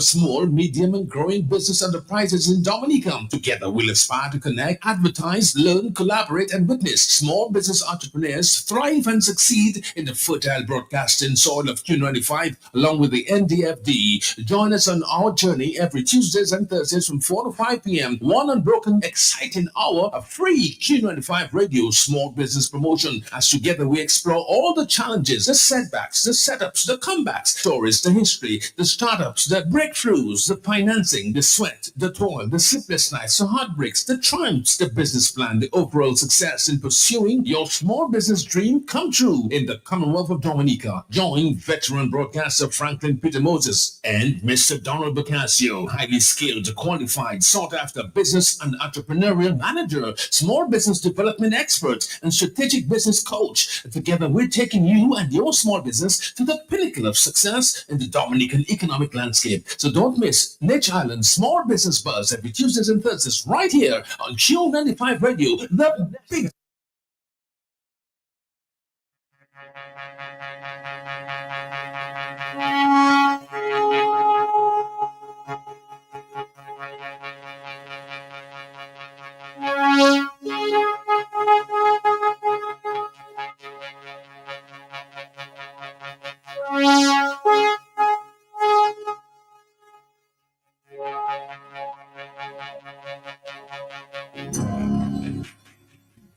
Small, medium, and growing business enterprises in Dominica. Together, we'll aspire to connect, advertise, learn, collaborate, and witness small business entrepreneurs thrive and succeed in the fertile broadcasting soil of Q95 along with the NDFD. Join us on our journey every Tuesdays and Thursdays from 4 to 5 p.m. One unbroken, exciting hour of free Q95 radio small business promotion. As together we explore all the challenges, the setbacks, the setups, the comebacks, stories, the history, the startups, the breakthroughs, the financing, the sweat, the toil, the sleepless nights, the heartbreaks, the triumphs, the business plan, the overall success in pursuing your small business dream come true in the Commonwealth of Dominica. Join veteran broadcaster Franklin Peter Moses and Mr. Donald Bacasio, highly skilled, qualified, sought-after business and entrepreneurial manager, small business development expert, and strategic business coach. Together, we're taking you and your small business to the pinnacle of success in the Dominican economic landscape. So don't miss Niche Island Small Business Buzz every Tuesdays and Thursdays right here on Q95 Radio, the big.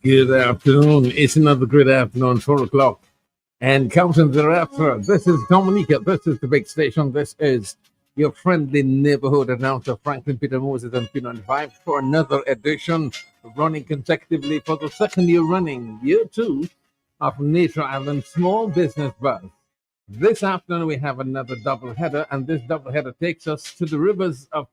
Good afternoon. It's another great afternoon, 4 o'clock. And counting thereafter, this is Dominica. This is the big station. This is your friendly neighborhood announcer, Franklin Peter Moses on P95 for another edition, running consecutively for the second year running, year 2 of Nature Island Small Business Buzz. This afternoon, we have another double header, and this double header takes us to the rivers of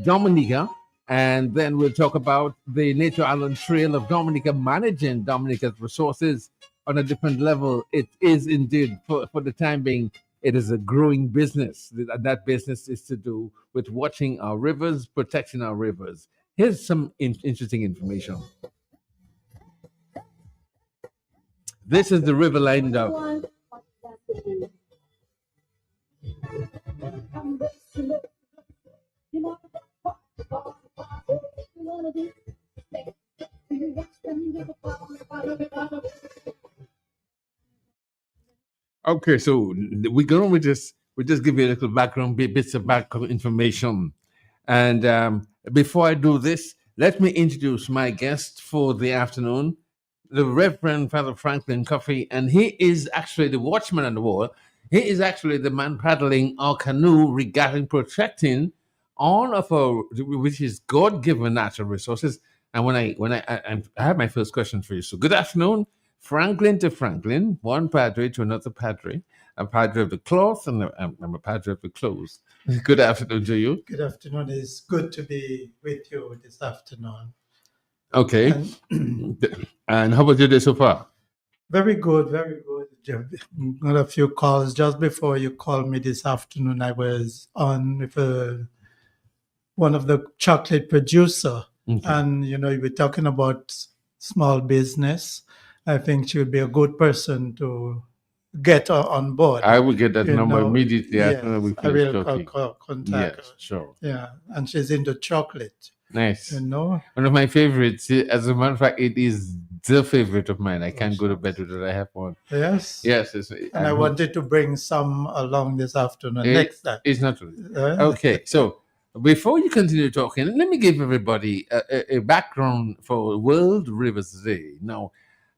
Dominica. And then we'll talk about the Nature Island Trail of Dominica, managing Dominica's resources on a different level. It is indeed, for the time being, it is a growing business. That business is to do with watching our rivers, protecting our rivers. Here's some interesting information. This is the river lined up. Okay, so we're going to just give you a little background, bits of background information. And before I do this, let me introduce my guest for the afternoon, the Reverend Father Franklin Coffey, and he is actually the watchman on the wall. He is actually the man paddling our canoe regarding protecting all of our, which is God-given natural resources. And when I have my first question for you. So good afternoon, Franklin to Franklin, one padre to another padre, a padre of the cloth, and I'm a padre of the clothes. Good afternoon to you. Good afternoon. It's good to be with you this afternoon. Okay. And how about your day so far? Very good, very good. Got a few calls. Just before you called me this afternoon, I was on with one of the chocolate producer. Okay. And, you know, you were talking about small business. I think she would be a good person to get on board. I will get that number immediately yes, after we I finish will talking. contact Yes, her. sure. Yeah, and she's into chocolate. Nice. You know? One of my favorites. As a matter of fact, it is the favorite of mine. I can't go to bed with it. I have one. Yes? Yes. And I wanted to bring some along this afternoon. Next time. It's not true. Okay, so before you continue talking, let me give everybody a background for World Rivers Day. Now,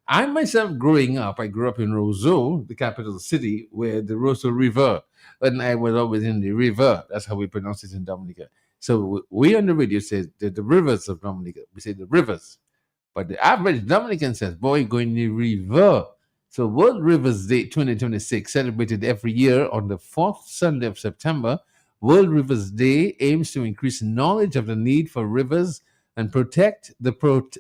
I myself growing up, I grew up in Roseau, the capital city, where the Roseau River, and I was always in the river. That's how we pronounce it in Dominica. So we on the radio say the rivers of Dominica. We say the rivers. But the average Dominican says, boy, going the river. So World Rivers Day 2026, celebrated every year on the 4th Sunday of September. World Rivers Day aims to increase knowledge of the need for rivers and protect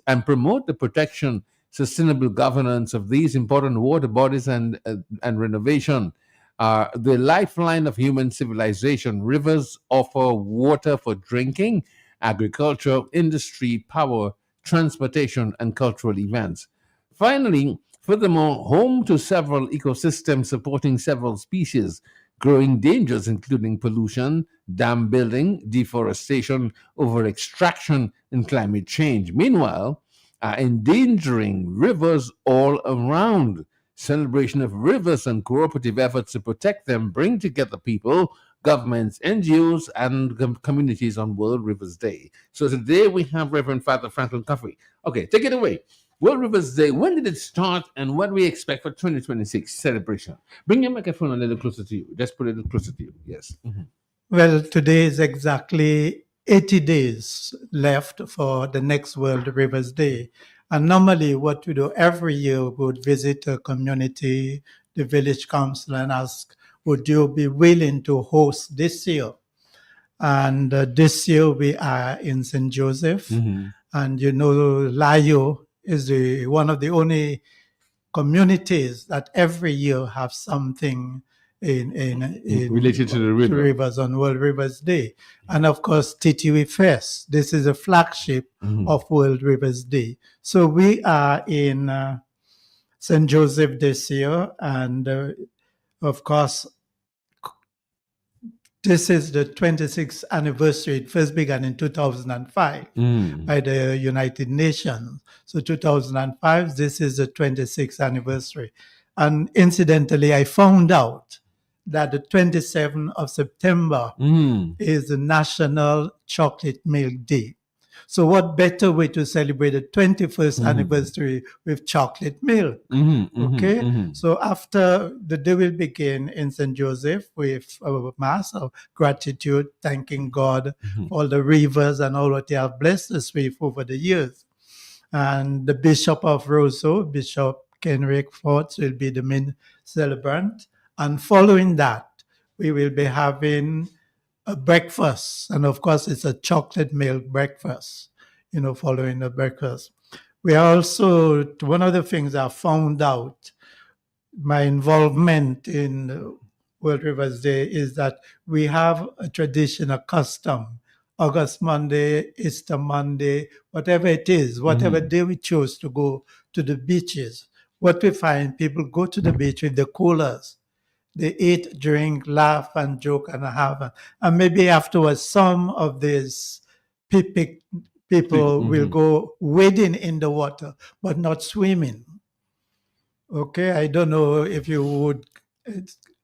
and promote the protection, sustainable governance of these important water bodies and renovation. The lifeline of human civilization. Rivers offer water for drinking, agriculture, industry, power, transportation, and cultural events. Finally, furthermore, home to several ecosystems supporting several species. growing dangers including pollution, dam building, deforestation, over extraction, and climate change. Meanwhile, are endangering rivers all around. Celebration of rivers and cooperative efforts to protect them bring together people, governments, NGOs, and communities on World Rivers Day. So today we have Reverend Father Franklin Coffey. Okay, take it away. World Rivers Day, when did it start and what do we expect for 2026 celebration? Bring your microphone a little closer to you. Just put it a little closer to you. Yes. Well, today is exactly 80 days left for the next World Rivers Day. And normally, what we do every year, we would visit a community, the village council, and ask, would you be willing to host this year? And this year, we are in St. Joseph. And you know, Layo is one of the only communities that every year have something in Related to the river. rivers on World Rivers Day. And of course, Titiwi Fest. This is a flagship of World Rivers Day. So we are in St. Joseph this year. And of course, this is the 26th anniversary. It first began in 2005 by the United Nations. So 2005, this is the 26th anniversary. And incidentally, I found out that the 27th of September is the National Chocolate Milk Day. So what better way to celebrate the 21st anniversary with chocolate milk? Okay? So after the day will begin in St. Joseph with a mass of gratitude, thanking God for all the rivers and all what He have blessed us with over the years. And the Bishop of Roseau, Bishop Kenrick Forts, will be the main celebrant. And following that, we will be having a breakfast. And of course, it's a chocolate milk breakfast, you know, following the breakfast. We are also, one of the things I found out, my involvement in World Rivers Day, is that we have a tradition, a custom. August Monday, Easter Monday, whatever it is, whatever day we choose to go to the beaches, what we find, people go to the beach with the coolers. They eat, drink, laugh, and joke and have. And maybe afterwards, some of these people will go wading in the water, but not swimming. Okay, I don't know if you would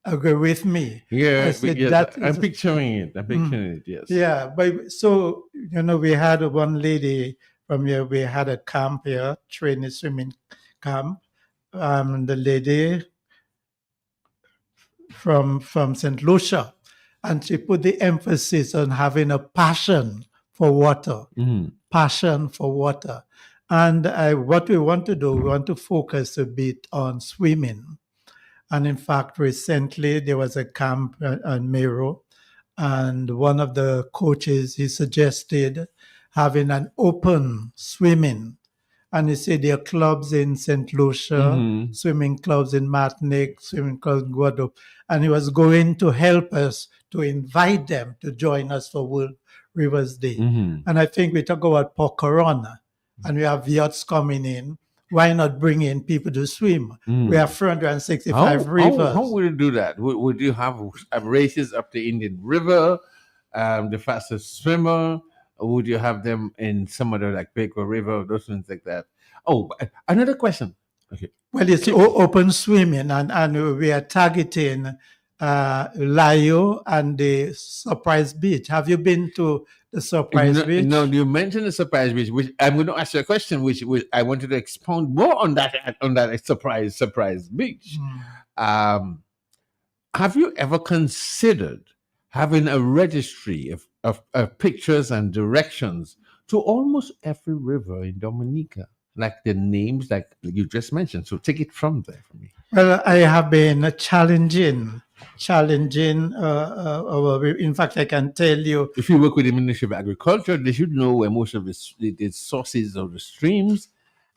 agree with me. Yeah, I said yeah, that I'm is- picturing it. I'm picturing it, yes. Yeah, but so, you know, we had one lady from here, we had a camp here, training swimming camp. The lady from St. Lucia, and she put the emphasis on having a passion for water, passion for water. And what we want to do, we want to focus a bit on swimming. And in fact, recently there was a camp on Mero, and one of the coaches, he suggested having an open swimming. And he said there are clubs in St. Lucia, swimming clubs in Martinique, swimming clubs in Guadeloupe. And he was going to help us to invite them to join us for World Rivers Day. And I think we talk about Port Corona, and we have yachts coming in. Why not bring in people to swim? We have 365 rivers. How would you do that? Would you have races up the Indian River, the fastest swimmer? Or would you have them in some other like Baker River, those things like that? Oh, another question. Okay. Well, it's open swimming, and we are targeting Layo and the Surprise Beach. Have you been to the Surprise Beach? No, you mentioned the Surprise Beach, which I'm going to ask you a question, which I wanted to expound more on that Surprise Beach. Have you ever considered having a registry of pictures and directions to almost every river in Dominica, like the names like you just mentioned? So take it from there for me. Well, I have been challenging. In fact, I can tell you. If you work with the Ministry of Agriculture, they should know where most of the sources of the streams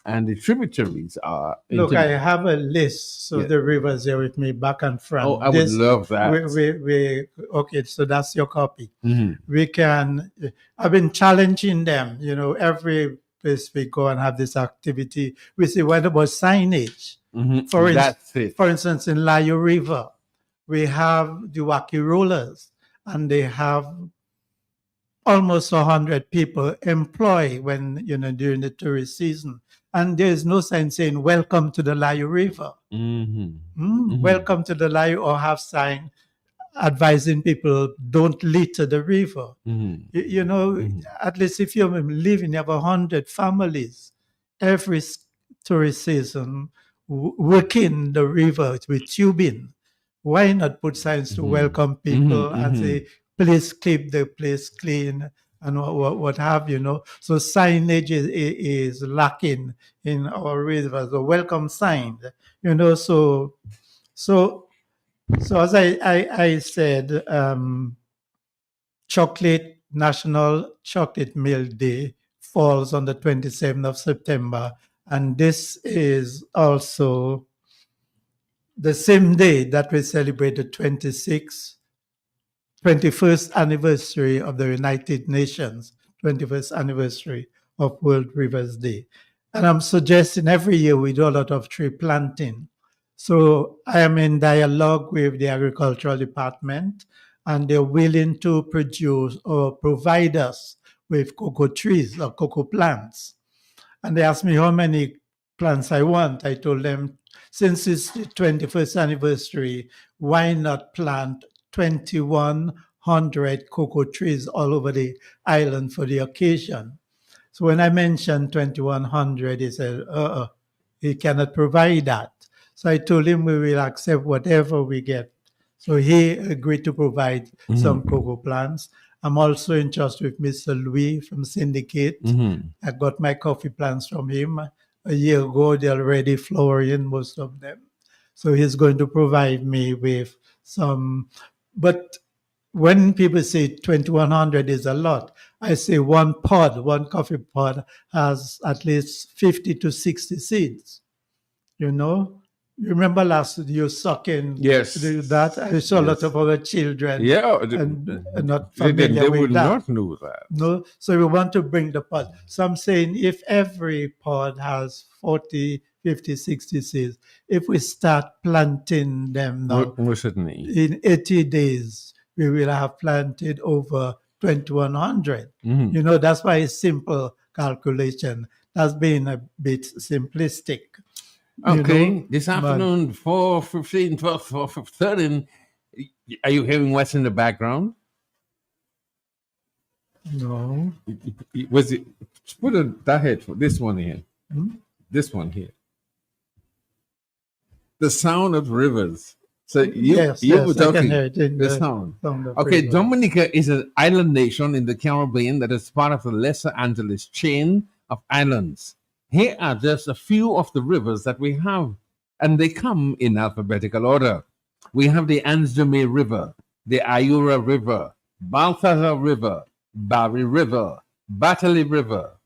and the tributaries are. Look, I have a list, so the rivers here with me, back and front. Oh, I would love that. Okay, so that's your copy. We can. I've been challenging them. You know, every place we go and have this activity, we say, what about signage? For instance, in Layo River, we have the wacky rollers, and they have almost 100 people employed when, during the tourist season. And there is no sign saying, welcome to the Layu River. Welcome to the Layu, or have sign advising people don't litter the river. At least if you're living, you have 100 families every tourist season working the river with tubing. Why not put signs to welcome people and say, please keep the place clean and what have you, So signage is lacking in our rivers, the welcome sign, so as I said, National Chocolate Milk Day falls on the 27th of September. And this is also the same day that we celebrate the 21st anniversary of the United Nations, 21st anniversary of World Rivers Day. And I'm suggesting every year we do a lot of tree planting. So I am in dialogue with the Agricultural Department, and they're willing to produce or provide us with cocoa trees or cocoa plants. And they asked me how many plants I want. I told them, since it's the 21st anniversary, why not plant 2,100 cocoa trees all over the island for the occasion? So when I mentioned 2,100, he said, he cannot provide that. So I told him we will accept whatever we get. So he agreed to provide some cocoa plants. I'm also in touch with Mr. Louis from Syndicate. I got my coffee plants from him a year ago. They're already flowering, most of them. So he's going to provide me with some. But when people say 2,100 is a lot, I say one coffee pod has at least 50 to 60 seeds. You remember last year sucking that? I saw a lot of other children and not familiar they with would that. not know that. No, so we want to bring the pod. So I'm saying if every pod has 40, 50, 60 seeds, if we start planting them now, in 80 days, we will have planted over 2,100. That's why it's simple calculation. That's been a bit simplistic. Okay, this afternoon, 4:15, 4:13. Are you hearing what's in the background? No. Was it? Put that headphone. This one here. This one here. The sound of rivers. So you were talking the sound. Okay, Dominica is an island nation in the Caribbean that is part of the Lesser Antilles chain of islands. Here are just a few of the rivers that we have, and they come in alphabetical order. We have the Anzdame River, the Ayura River, Balthazar River, Barry River, Battley River,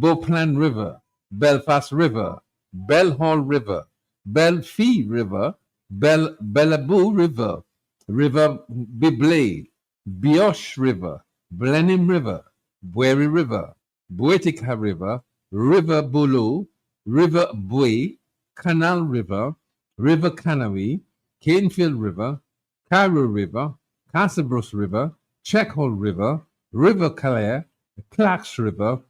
Beauplan River, Belfast River, Bell River, Belfie River, Bellaboo River, River Biblay, Bioche River, Blenheim River, Bury River, Boetica River, River Bulu, River Bui, Canal River, River Canary, Canefield River, Cairo River, Castlebrush River, Checkhole River, River Calais, Clarks River,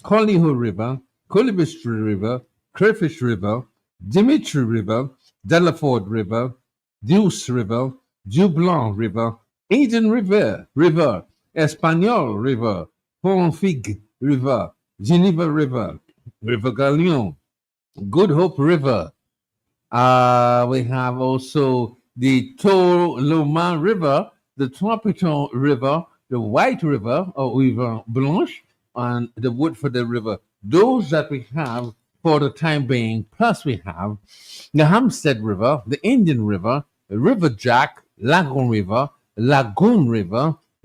Collyho River, Colibistry River, Crayfish River, Dimitri River, Delaford River, Deuce River, Dublanc River, Eden River, Espanol River, Pont-Fig River, Geneva River, River Galion, Good Hope River. We have also the Toloma River, the Tropiton River, the White River, or River Blanche, and the Woodford River. Those that we have for the time being. Plus we have the Hampstead River, the Indian River, River Jack, Lagoon River,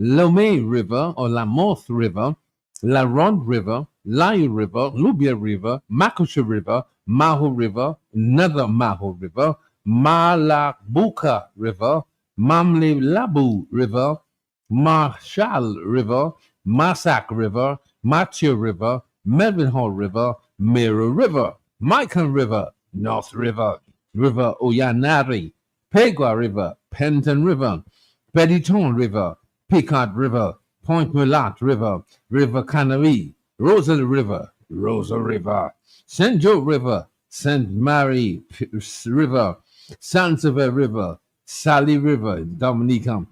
Lomé River or La Moth River, La Ronde River, Layu River, Lubia River, Makusha River, Maho River, another Maho River, Malabuka River, Mamle Labu River, Marshall River, Massac River, Mathieu River, Melvinhall River, Miro River, Michael River, North River, River Oyanari, Pegua River, Penton River, Petiton River, Picard River, Point Mulat River, River Canary, Rosal River, Rosa River, St. Joe River, St. Mary River, Sansevier River, Sally River, Dominica,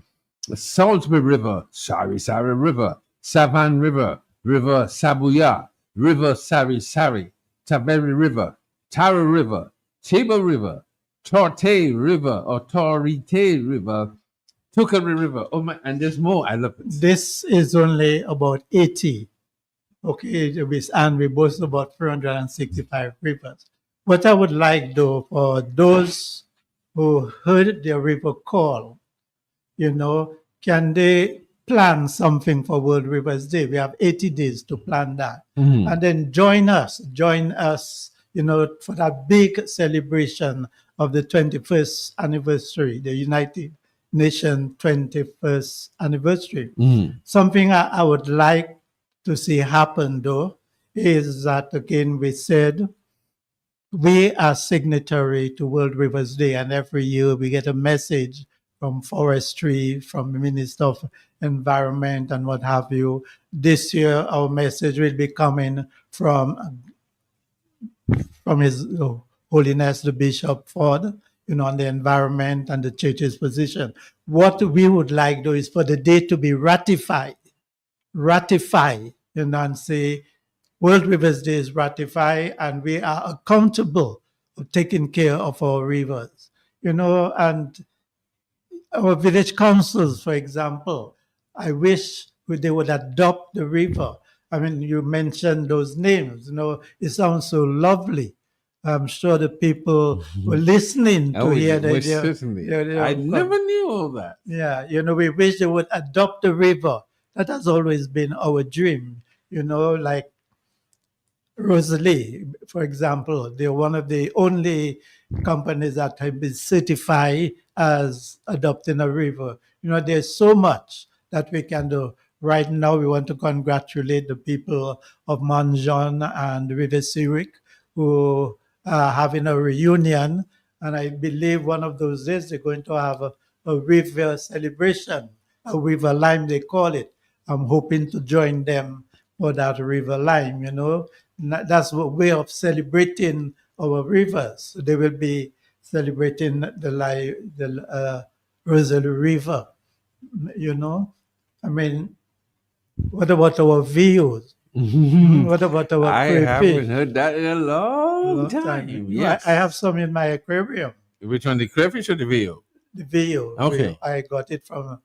Salisbury River, Sari River, Savan River, River Sabuya, River Sari Sari, Taberi River, Tara River, Table River, Torte River or Torite River, Tukari River. Oh my, and there's more. I love it. This is only about 80. Okay, and we boast about 365 rivers. What I would like, though, for those who heard the river call, can they plan something for World Rivers Day? We have 80 days to plan that. Mhm. And then join us, for that big celebration of the 21st anniversary, the United Nations 21st anniversary. Mhm. Something I would like to see happen, though, is that, again, we said we are signatory to World Rivers Day, and every year we get a message from forestry, from the Minister of Environment and what have you. This year, our message will be coming from His Holiness the Bishop Ford, on the environment and the church's position. What we would like, though, is for the day to be ratified, and say, World Rivers Day is ratified, and we are accountable for taking care of our rivers, and our village councils, for example. I wish they would adopt the river. I mean, you mentioned those names, it sounds so lovely. I'm sure the people were listening to hear that. Certainly. I never knew all that. Yeah, we wish they would adopt the river. That has always been our dream, like Rosalie, for example. They're one of the only companies that have been certified as adopting a river. There's so much that we can do. Right now, we want to congratulate the people of Monjon and River Sirik who are having a reunion. And I believe one of those days they're going to have a river celebration, a river lime, they call it. I'm hoping to join them for that river lime, That's a way of celebrating our rivers. They will be celebrating the Rosary River, I mean, what about our views? What about our I crayfish? haven't heard that in a long time. Yes. I have some in my aquarium. Which one, the crayfish or the veal? The veal. Okay. I got it from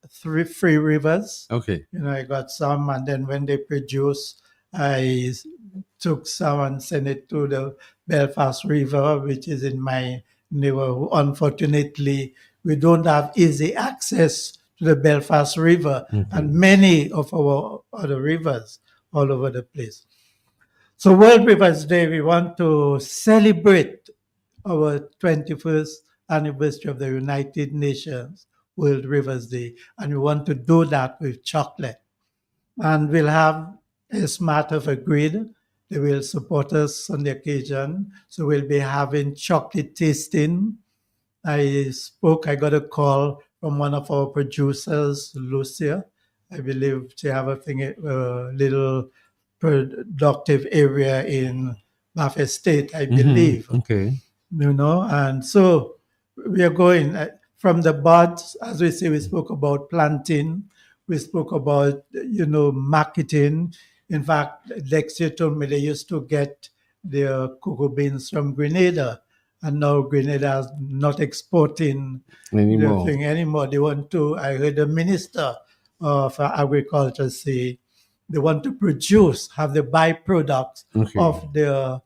three rivers. Okay. I got some, and then when they produce, I took some and sent it to the Belfast River, which is in my neighborhood. Unfortunately, we don't have easy access to the Belfast River and many of our other rivers all over the place. So World Rivers Day, we want to celebrate our 21st anniversary of the United Nations World Rivers Day, and we want to do that with chocolate. And we'll have a smart of a grid. They will support us on the occasion. So we'll be having chocolate tasting. I got a call from one of our producers, Lucia. I believe she have a little productive area in Bath Estate, I believe. Okay. And so we are going from the buds, as we say, we spoke about planting, we spoke about, marketing. In fact, Lexia told me they used to get their cocoa beans from Grenada, and now Grenada is not exporting the thing anymore. They want to, I heard the Minister of Agriculture say, they want to have the byproducts of their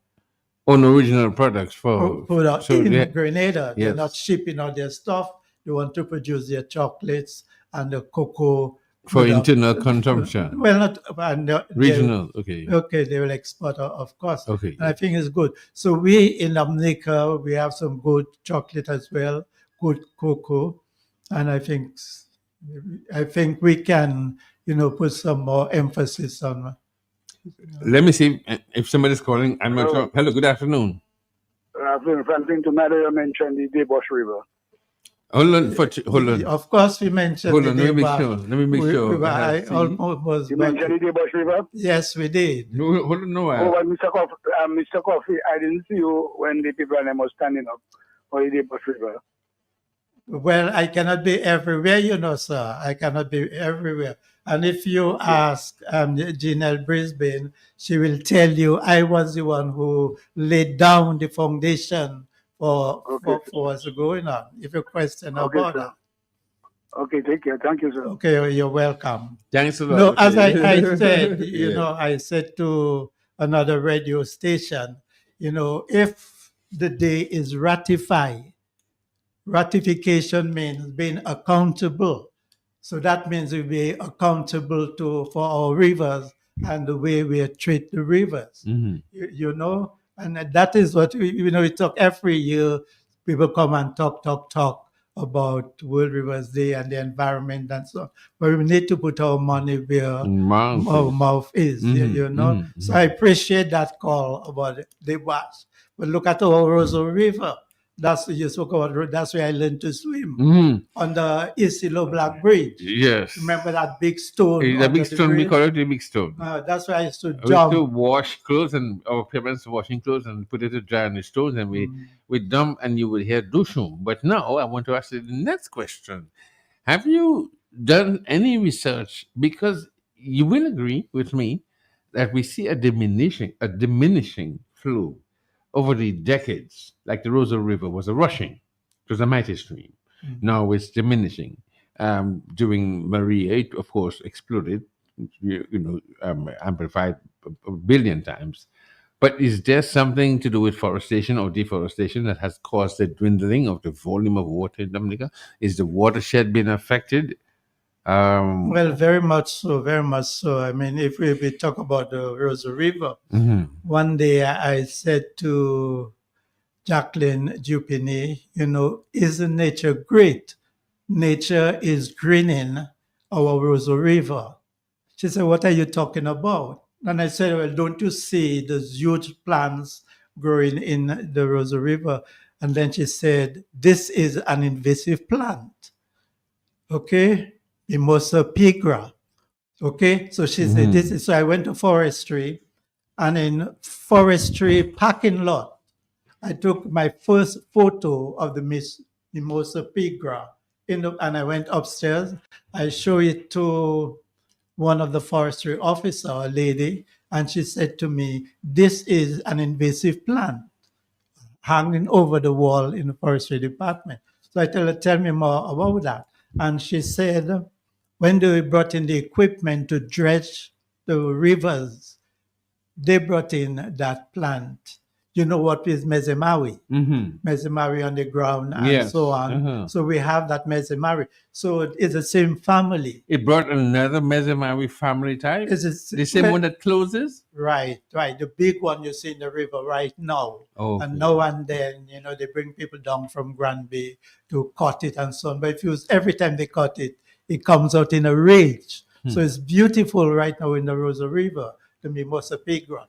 own original products in Grenada. Yes. They're not shipping all their stuff. They want to produce their chocolates and the cocoa for internal consumption. Well, not regional. Okay. Okay, they will export, of course. Okay. And I think it's good. So we in Dominica, we have some good chocolate as well, good cocoa, and I think we can, put some more emphasis on. Let me see if somebody's calling. I'm not sure. Hello, good afternoon. Good afternoon. Franklin, to matter, you mentioned the Debosh River. Hold on, hold on. Of course, we mentioned Hold the on, let me make Deba sure. Let me make sure. I See? almost You but mentioned the Bush River? yes, we did. No, hold on, no. Oh, well, Mr. Coffee, I didn't see you when the people were standing up for the Bush River. Well, I cannot be everywhere, sir. I cannot be everywhere. And if you ask Janelle Brisbane, she will tell you I was the one who laid down the foundation for what's going on. If you question about sir. that. Okay, take care. Thank you, sir. Okay, you're welcome. Thanks a lot. No, as I okay. said, Yeah. I said to another radio station, if the day is ratified, ratification means being accountable. So that means we'll be accountable for our rivers and the way we treat the rivers. And that is what we talk every year. People come and talk about World Rivers Day and the environment and so on. But we need to put our money where our mouth is, So I appreciate that call about the wash. But look at our Rosa River. That's you spoke about. That's where I learned to swim on the Isilo Black Bridge. Yes. Remember that big stone? The big stone, we call it the big stone. That's where I used to We used to jump. wash clothes, and our parents washing clothes and put it to dry on the stones, and we dump, and you would hear dushum. But now I want to ask you the next question: have you done any research? Because you will agree with me that we see a diminishing flow over the decades. Like the Rosa River was a rushing, it was a mighty stream. Now it's diminishing. During Maria, it of course exploded, amplified a billion times. But is there something to do with forestation or deforestation that has caused the dwindling of the volume of water in Dominica? Is the watershed being affected? Well, very much so, very much so. I mean, if we talk about the Rosa River, one day I said to Jacqueline Dupini, isn't nature great? Nature is greening our Rosa River. She said, what are you talking about? And I said, well, don't you see those huge plants growing in the Rosa River? And then she said, this is an invasive plant. Okay? Mimosa pigra. Okay? So she said, this is, so I went to forestry, and in forestry parking lot, I took my first photo of the Mimosa pigra, and I went upstairs. I showed it to one of the forestry officer, a lady, and she said to me, this is an invasive plant hanging over the wall in the forestry department. So I tell her, tell me more about that. And she said, when they brought in the equipment to dredge the rivers, they brought in that plant. You know what is mezemawi? Mezemawi on the ground and so on. So we have that mezemawi. So it's the same family. It brought another mezemawi family type? It's the same one that closes? Right. The big one you see in the river right now. Okay. And now and then, they bring people down from Granby to cut it and so on. But every time they cut it, it comes out in a rage. So it's beautiful right now in the Rosa River, the Mimosa pigra.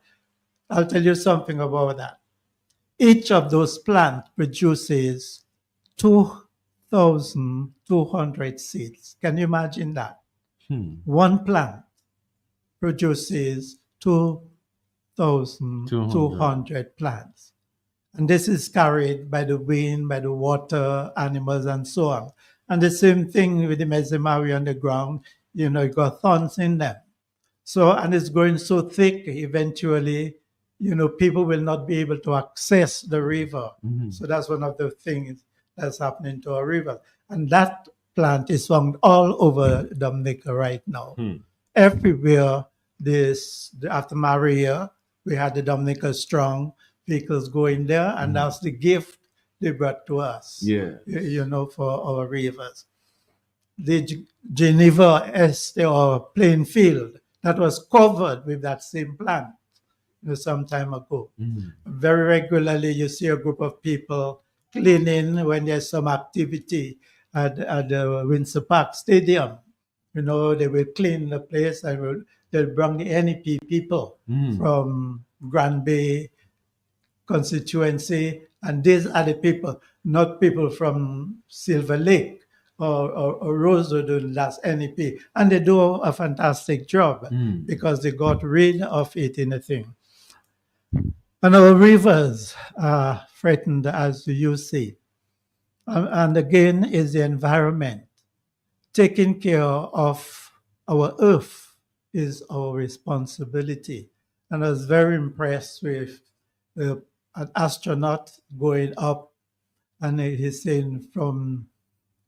I'll tell you something about that. Each of those plants produces 2,200 seeds. Can you imagine that? One plant produces 2,200 plants. And this is carried by the wind, by the water, animals, and so on. And the same thing with the mezemawi on the ground, you got thorns in them. So, and it's growing so thick, eventually, people will not be able to access the river. So that's one of the things that's happening to our river. And that plant is found all over Dominica right now. Everywhere, after Maria, we had the Dominica Strong vehicles going there, and that's the gift they brought to us, for our rivers. The Geneva Este or Plainfield, that was covered with that same plant some time ago. Very regularly, you see a group of people cleaning when there's some activity at the Windsor Park Stadium. They will clean the place and they'll bring the NEP people from Granby constituency And these are the people, not people from Silver Lake or Rosewood doing that's NEP. And they do a fantastic job because they got rid of it in a thing. And our rivers are threatened, as you see. And again, is the environment. Taking care of our earth is our responsibility. And I was very impressed with an astronaut going up, and he's saying from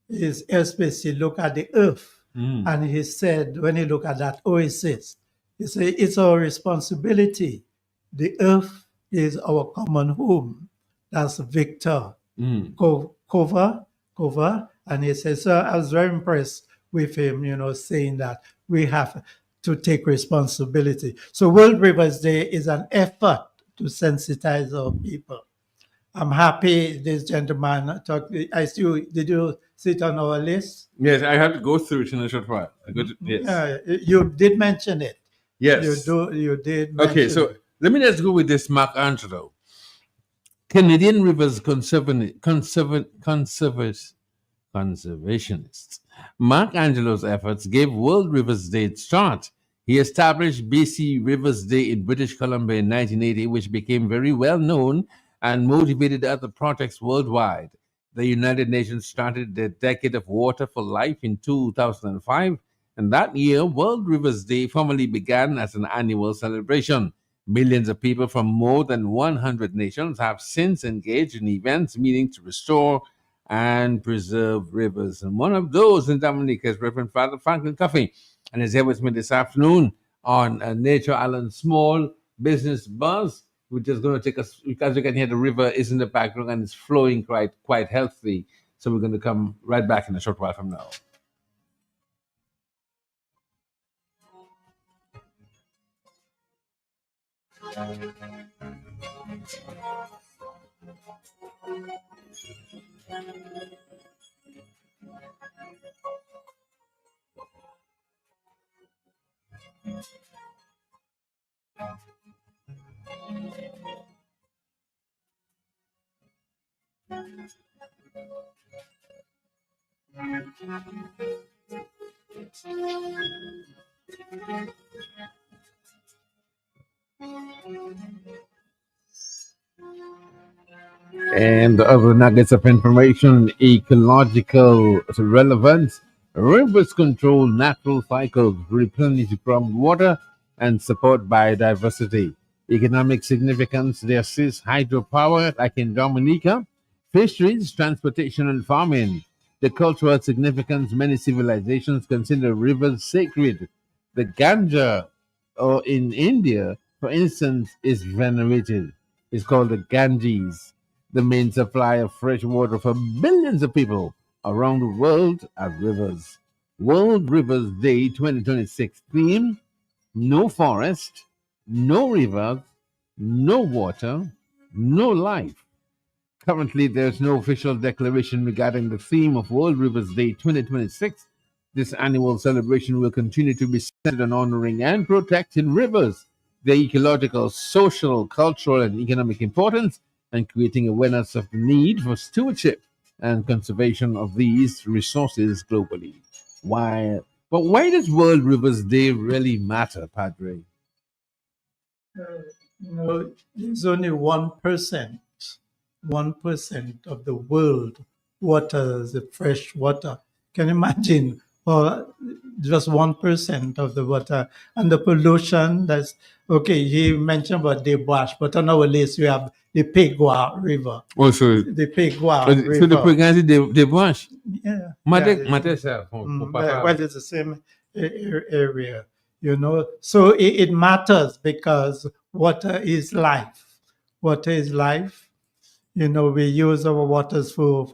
his airspace, he looked at the earth, and he said, when he looked at that oasis, he said, it's our responsibility. The earth is our common home. That's Victor Cover. And he says, so I was very impressed with him, saying that we have to take responsibility. So World Rivers Day is an effort to sensitize our people. I'm happy this gentleman talked. Did you sit on our list? Yes, I had to go through it in a short while. Yes. You did mention it. Yes. You did mention Okay, so let me just go with this Mark Angelo. Canadian Rivers conservationists. Mark Angelo's efforts gave World Rivers Day its start. He established BC Rivers Day in British Columbia in 1980, which became very well known and motivated other projects worldwide. The United Nations started the Decade of Water for Life in 2005, and that year, World Rivers Day formally began as an annual celebration. Millions of people from more than 100 nations have since engaged in events meaning to restore and preserve rivers. And one of those in Dominica is Reverend Father Franklin Coffey, and is here with me this afternoon on Nature Island Small Business Buzz, which is going to take us, because you can hear the river is in the background and it's flowing quite healthy. So we're going to come right back in a short while from now. And other nuggets of information, ecological relevance, rivers control natural cycles, replenish groundwater, and support biodiversity. Economic significance, they assist hydropower, like in Dominica, fisheries, transportation, and farming. The cultural significance, many civilizations consider rivers sacred. The Ganga, or in India, for instance, is venerated. It's called the Ganges. The main supply of fresh water for billions of people around the world are rivers. World Rivers Day 2026 theme: no forest, no rivers, no water, no life. Currently, there's no official declaration regarding the theme of World Rivers Day 2026. This annual celebration will continue to be centered on honoring and protecting rivers, their ecological, social, cultural, and economic importance, and creating awareness of the need for stewardship and conservation of these resources globally. Why does World Rivers Day really matter, Padre? There's only 1% of the world water is fresh water. Can you imagine? Well, just 1% of the water. And the pollution, that's okay. He mentioned about the Wash, but on our list we have the Pigua River. Also, The Pigua River. so the Pugazzi, they wash. Yeah. Well, it's the same area, So it matters because water is life. Water is life. We use our waters for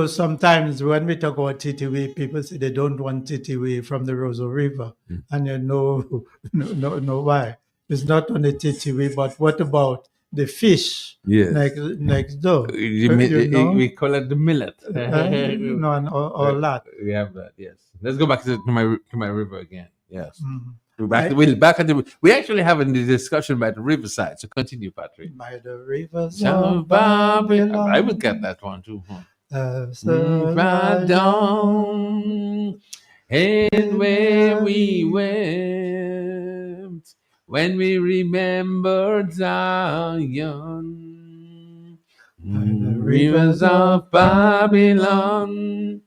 sometimes when we talk about TTV, people say they don't want TTV from the Roseau River. And no why. It's not only TTV, but what about the fish next door? We call it the millet. And all that. We have that, yes. Let's go back to my river again. Yes. We actually having the discussion about the riverside. So continue, Patrick. By the rivers So of Babylon. I will get that one too. Right Down, and where we went when we remembered Zion, rivers of Babylon,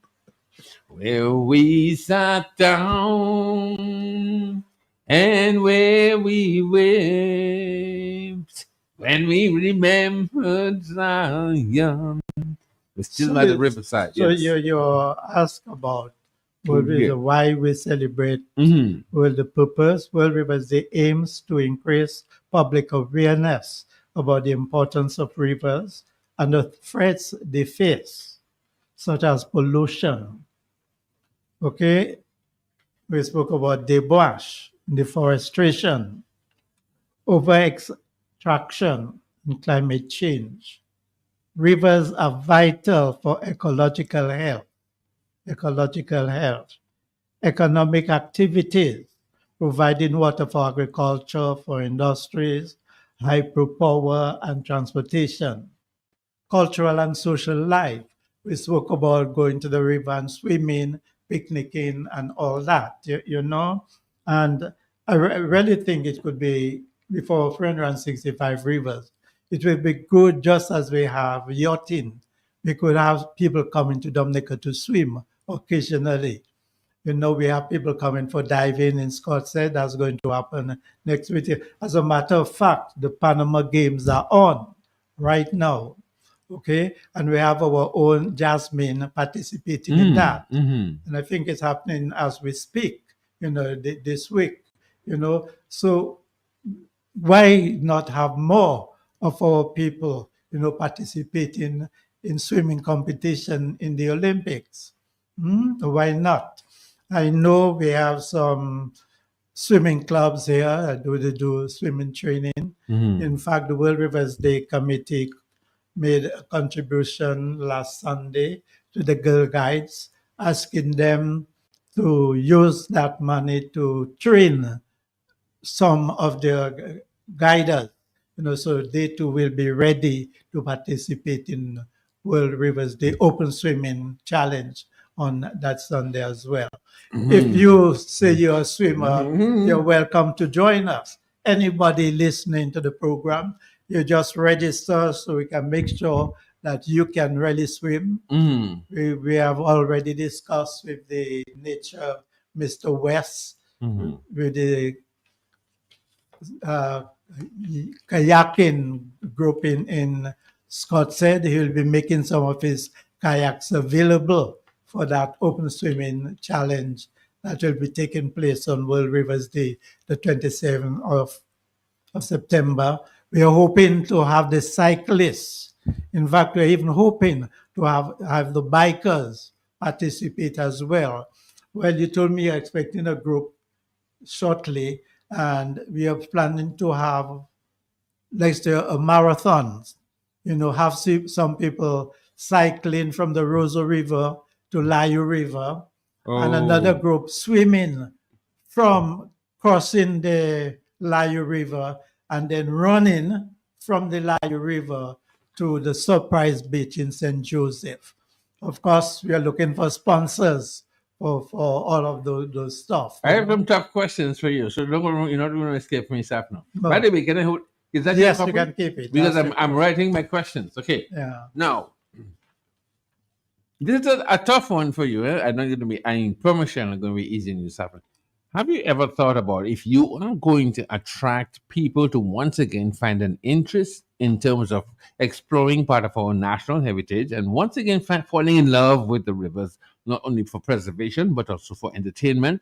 where we sat down and where we wept when we remembered Zion. We're still by the riverside. So yes. you ask about why we celebrate World the purpose. World Rivers Day aims to increase public awareness about the importance of rivers and the threats they face, such as pollution. Okay, we spoke about debauch, deforestation, over extraction, and climate change. Rivers are vital for ecological health, economic activities, providing water for agriculture, for industries, hydropower, and transportation, cultural and social life. We spoke about going to the river and swimming, picnicking, and all that, you know. And I really think it could be before 365 rivers. It will be good just as we have yachting. We could have people coming to Dominica to swim occasionally. You know, we have people coming for diving in Scott said that's going to happen next week. As a matter of fact, the Panama Games are on right now. Okay, and we have our own Jasmine participating in that. And I think it's happening as we speak, you know, this week, you know. So why not have more of our people, you know, participating in swimming competition in the Olympics? Why not? I know we have some swimming clubs here that do swimming training. In fact, the World Rivers Day Committee made a contribution last Sunday to the Girl Guides, asking them to use that money to train some of their guiders, you know, so they too will be ready to participate in World Rivers Day Open Swimming Challenge on that Sunday as well. If you say you're a swimmer, you're welcome to join us. Anybody listening to the program, you just register so we can make sure that you can really swim. We have already discussed with the nature, Mr. West, with the kayaking group in Scott said he will be making some of his kayaks available for that open swimming challenge that will be taking place on World Rivers Day, the 27th of September. We are hoping to have the cyclists. In fact, we're even hoping to have the bikers participate as well. Well, you told me you're expecting a group shortly, and we are planning to have next year a marathon. You know, have some people cycling from the Rosa River to Layu River, and another group swimming from crossing the Layu River and then running from the Layu River to the Surprise Beach in St. Joseph. Of course, we are looking for sponsors for all of those stuff. I have some tough questions for you, so you're not going to escape from me, Sapno. By the way, can I hold? Is that yes, your you copy? can keep it. Because I'm writing my questions. Okay. Yeah. Now, this is a tough one for you. I'm not going to be. I promise you, I'm not going to be easy on you, Sapno. Have you ever thought about if you are going to attract people to once again find an interest in terms of exploring part of our national heritage and once again falling in love with the rivers, not only for preservation but also for entertainment?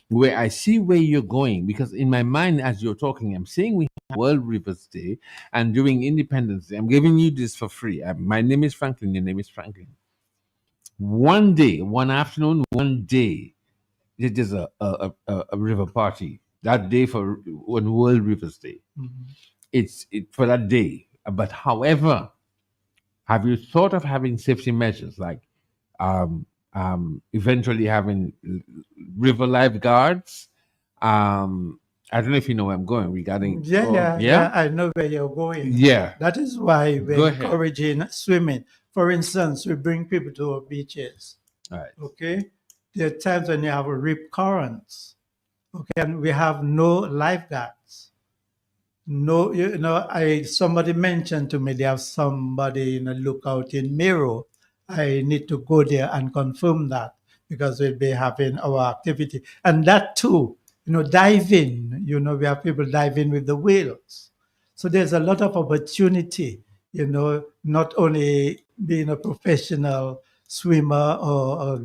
Where I see where you're going, because in my mind, as you're talking, I'm saying we have World Rivers Day and during Independence Day. I'm giving you this for free. My name is Franklin. Your name is Franklin. One day, one afternoon, one day, it is a river party that day for on World Rivers Day. It's for that day. But however, have you thought of having safety measures like eventually having river lifeguards I don't know if you know where I'm going regarding. Yeah, I know where you're going. Yeah. That is why Go we're ahead. encouraging swimming. For instance, we bring people to our beaches. All right. Okay. There are times when you have rip currents. Okay. And we have no lifeguards. No, somebody mentioned to me they have somebody in a lookout in Miro. I need to go there and confirm that because we'll be having our activity. And that too, diving, we have people diving with the whales. So there's a lot of opportunity, not only being a professional swimmer or a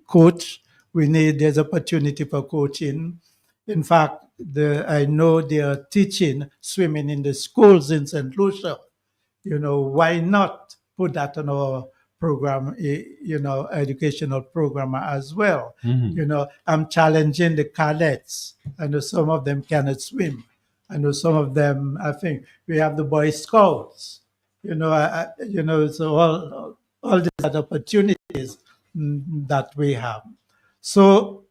coach, there's opportunity for coaching. In fact, I know they are teaching swimming in the schools in St. Lucia. Why not put that on our program, educational program as well? I'm challenging the cadets. I know some of them cannot swim. I know some of them, I think we have the Boy Scouts, so all these are opportunities that we have. So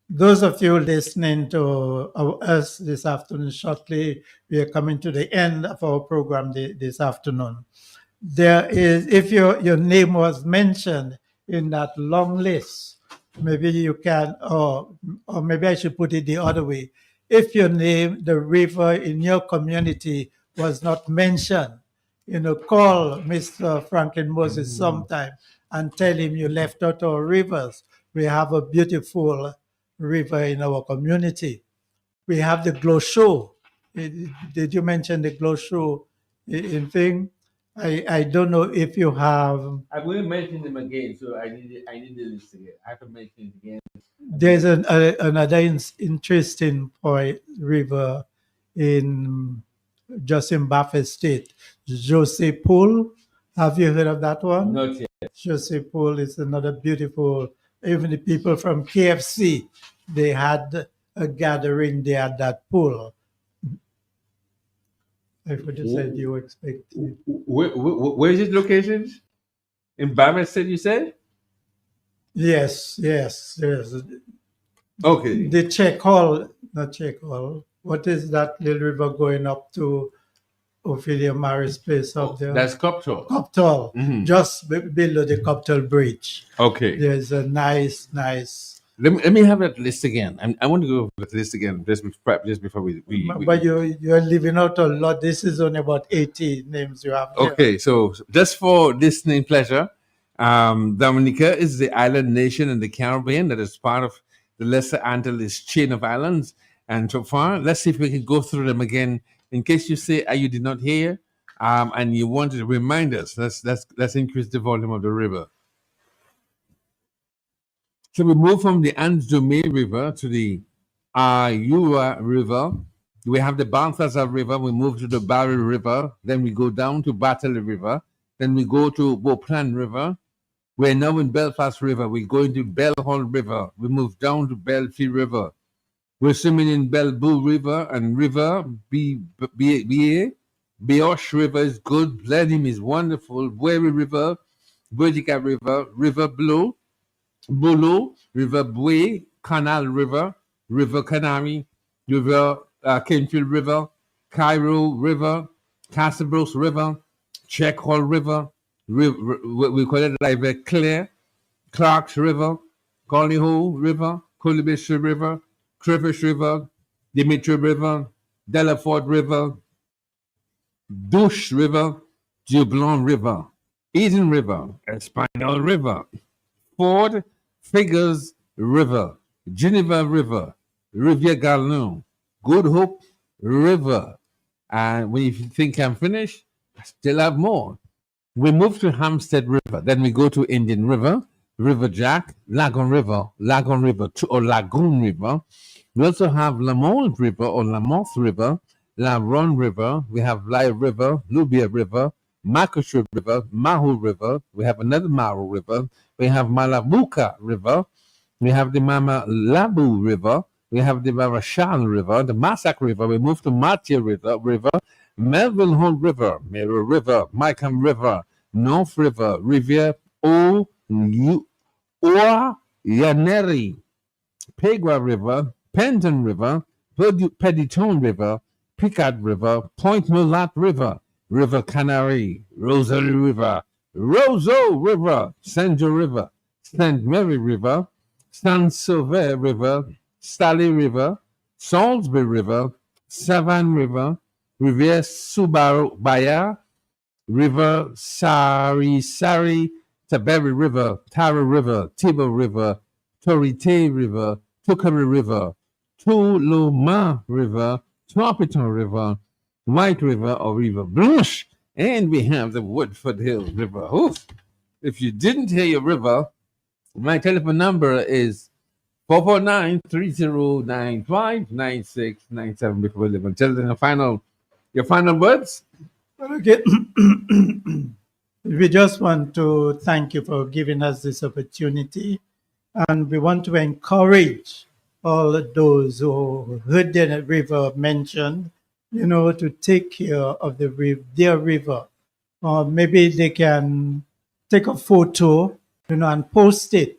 those of you listening to us this afternoon, shortly, we are coming to the end of our program this afternoon. There is, if your name was mentioned in that long list, maybe you can, or maybe I should put it the other way. If your name, the river in your community was not mentioned, call Mr. Franklin Moses sometime and tell him you left out our rivers. We have a beautiful river in our community. We have the Glow Show. Did you mention the Glow Show in thing? I don't know if you have. I'm going to mention them again, so I need the list again. I have to mention it again. There's another interesting point river in just in Buffet State, Jose Pool. Have you heard of that one? Not yet. Jose Pool is another beautiful. Even the people from KFC, they had a gathering there at that pool. I would have said you expect it. Where is it located? In Barmet State, you said? Yes. Okay. The Czech Hall, not Czech Hall. What is that little river going up to Ophelia Maris' place up there? That's Coptal. Coptal, just below the Coptal Bridge. Okay. There's a nice. Let me have that list again. I want to go over the list again just before we But you're leaving out a lot. This is only about 80 names you have there. Okay, so just for listening pleasure, Dominica is the island nation in the Caribbean that is part of the Lesser Antilles chain of islands. And so far, let's see if we can go through them again. In case you say you did not hear, and you wanted to remind us, let's increase the volume of the river. So we move from the Anzome River to the Ayua River. We have the Balthazar River. We move to the Barry River. Then we go down to Battle River. Then we go to Beauplan River. We're now in Belfast River. We go into Bell Hall River. We move down to Belfie River. We're swimming in Belboo River and River Beosh River is good. Blenheim is wonderful. Wherry River, Vertica River, River Blue, Bolo, River Bue, Canal River, River Canary, River Kenfield River, Cairo River, Castlebrooks River, Czech Hall River, we call it River Clare, Clark's River, Collyho River, Coolibish River, Crevish River, Dimitri River, Delaford River, Douche River, Dublin River, Eden River, Espanol River, Ford Figures River, Geneva River, Rivière Gallon, Good Hope River. And when you think I'm finished, I still have more. We move to Hampstead River. Then we go to Indian River, River Jack, Lagoon River, or Lagoon River. We also have Lamont River or Lamont River, La Ron River. We have Lai River, Lubia River, Makashu River, Mahu River. We have another Maru River. We have Malabuka River. We have the Mama Labu River. We have the Marashal River, the Masak River. We move to Matya River, Melville Hall River, Mirror River, Mycomb River, North River, Riviere O Yaneri, Pegua River, Penton River, Petitone River, Picard River, Point Mulat River, River Canary, Rosary River, Roseau River, Sanjo River, St. Mary River, San Sauvé River, Stally River, Salisbury River, Savane River, Rivière Subaya, River Sari Sari, Taberi River, Tara River, Tibo River, Torite River, Tukari River, Tuluma River, Tropiton River, White River or River Blanche, and we have the Woodford Hill River. Oof. If you didn't hear your river, my telephone number is 449-3095-9697 before we leave. Tell them your final words. Okay. We just want to thank you for giving us this opportunity, and we want to encourage all those who heard the river mentioned, to take care of their river. Or maybe they can take a photo, and post it.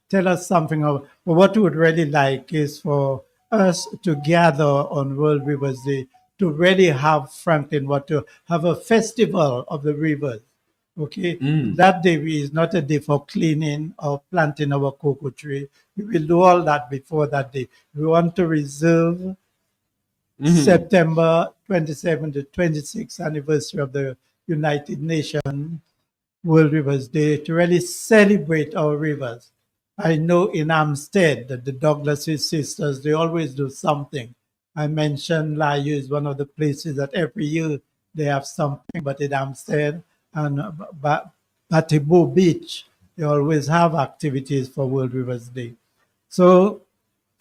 Tell us something of what we would really like is for us to gather on World Rivers Day to really have Franklin, to have a festival of the rivers. Okay, that day is not a day for cleaning or planting our cocoa tree. We will do all that before that day. We want to reserve September 27th to 26th anniversary of the United Nations World Rivers Day to really celebrate our rivers. I know in Amstead that the Douglas sisters, they always do something. I mentioned Layu is one of the places that every year they have something, but in Amstead and Batibo Beach, they always have activities for World Rivers Day. So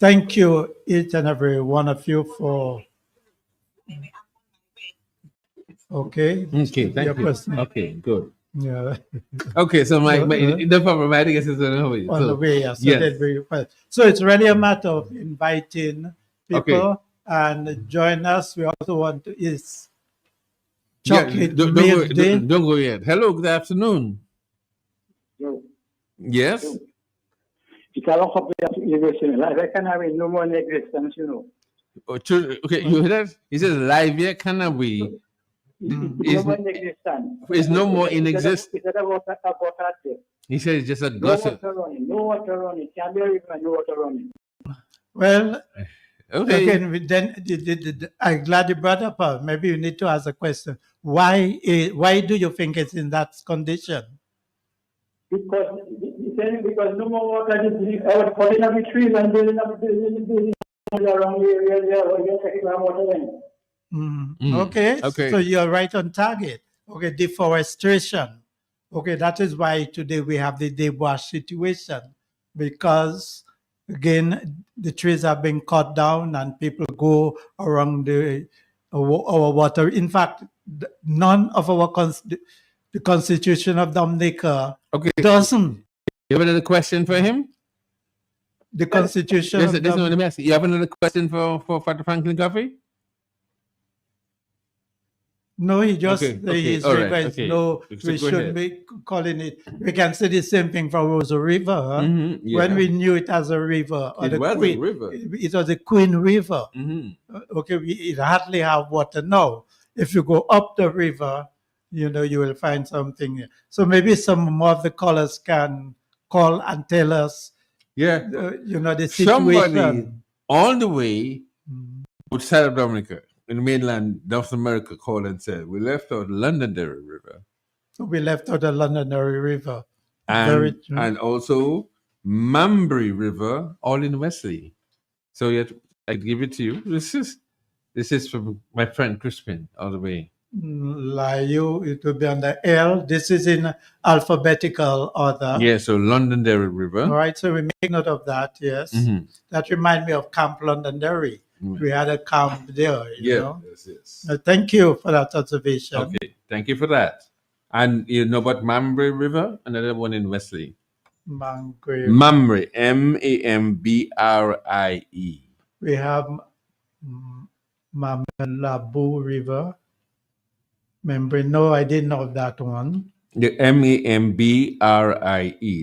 thank you, each and every one of you, for Okay, thank you. question. Okay, good. Yeah. Okay, so the problematic is on the way. On the way, yeah. Yes. So it's really a matter of inviting people and join us. We also want to is chocolate don't go yet. Hello, good afternoon. Yo. Yes. It's a lot of university. Like can have no more existence, Okay, you hear that? He says live here, can we? Is no more in existence. He says just a gossip. No water running. Can't be even no water running. Well, okay. Again, then I'm glad you brought up. Maybe you need to ask a question. Why do you think it's in that condition? Because no more water is cutting up the trees and building up around the area. Okay, so you're right on target. Okay, deforestation. Okay, that is why today we have the dewash situation, because again the trees are being cut down and people go around our water. In fact, none of our the Constitution of Dominica doesn't. You have another question for him? The Constitution. You have another question for Franklin Coffee? No, he just we shouldn't be calling it. We can say the same thing for Rosa River. When we knew it as a river, it was a river. It was a Queen River. It hardly have water now. If you go up the river, you will find something. So maybe some more of the callers can call and tell us. The situation. Somebody on the way outside of Dominica, in mainland North America, called and said, we left out Londonderry River. We left out the Londonderry River. And also Mambry River, all in Wesley. So I give it to you. This is from my friend Crispin, all the way. Layu, it will be on the L. This is in alphabetical order. Yeah, so Londonderry River. All right, so we make note of that, yes. That reminds me of Camp Londonderry. We had a camp there, you know. Yes. Thank you for that observation. Okay, thank you for that. And you know about Mambry River? Another one in Wesley. Mambry, Mambrie. We have Mamelabu River. No, I didn't know that one. The Mambrie,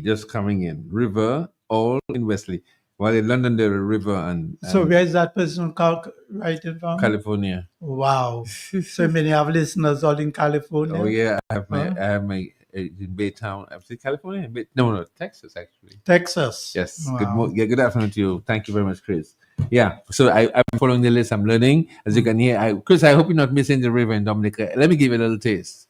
just coming in. River, all in Wesley. Well, in London, there are river and So where is that person writing from? California. Wow. So many have listeners all in California. Oh yeah, I have Huh? my in Baytown. I say California. No, Texas actually. Texas. Yes. Wow. Good afternoon to you. Thank you very much, Chris. Yeah. So I'm following the list. I'm learning. As you can hear, Chris, I hope you're not missing the river in Dominica. Let me give you a little taste.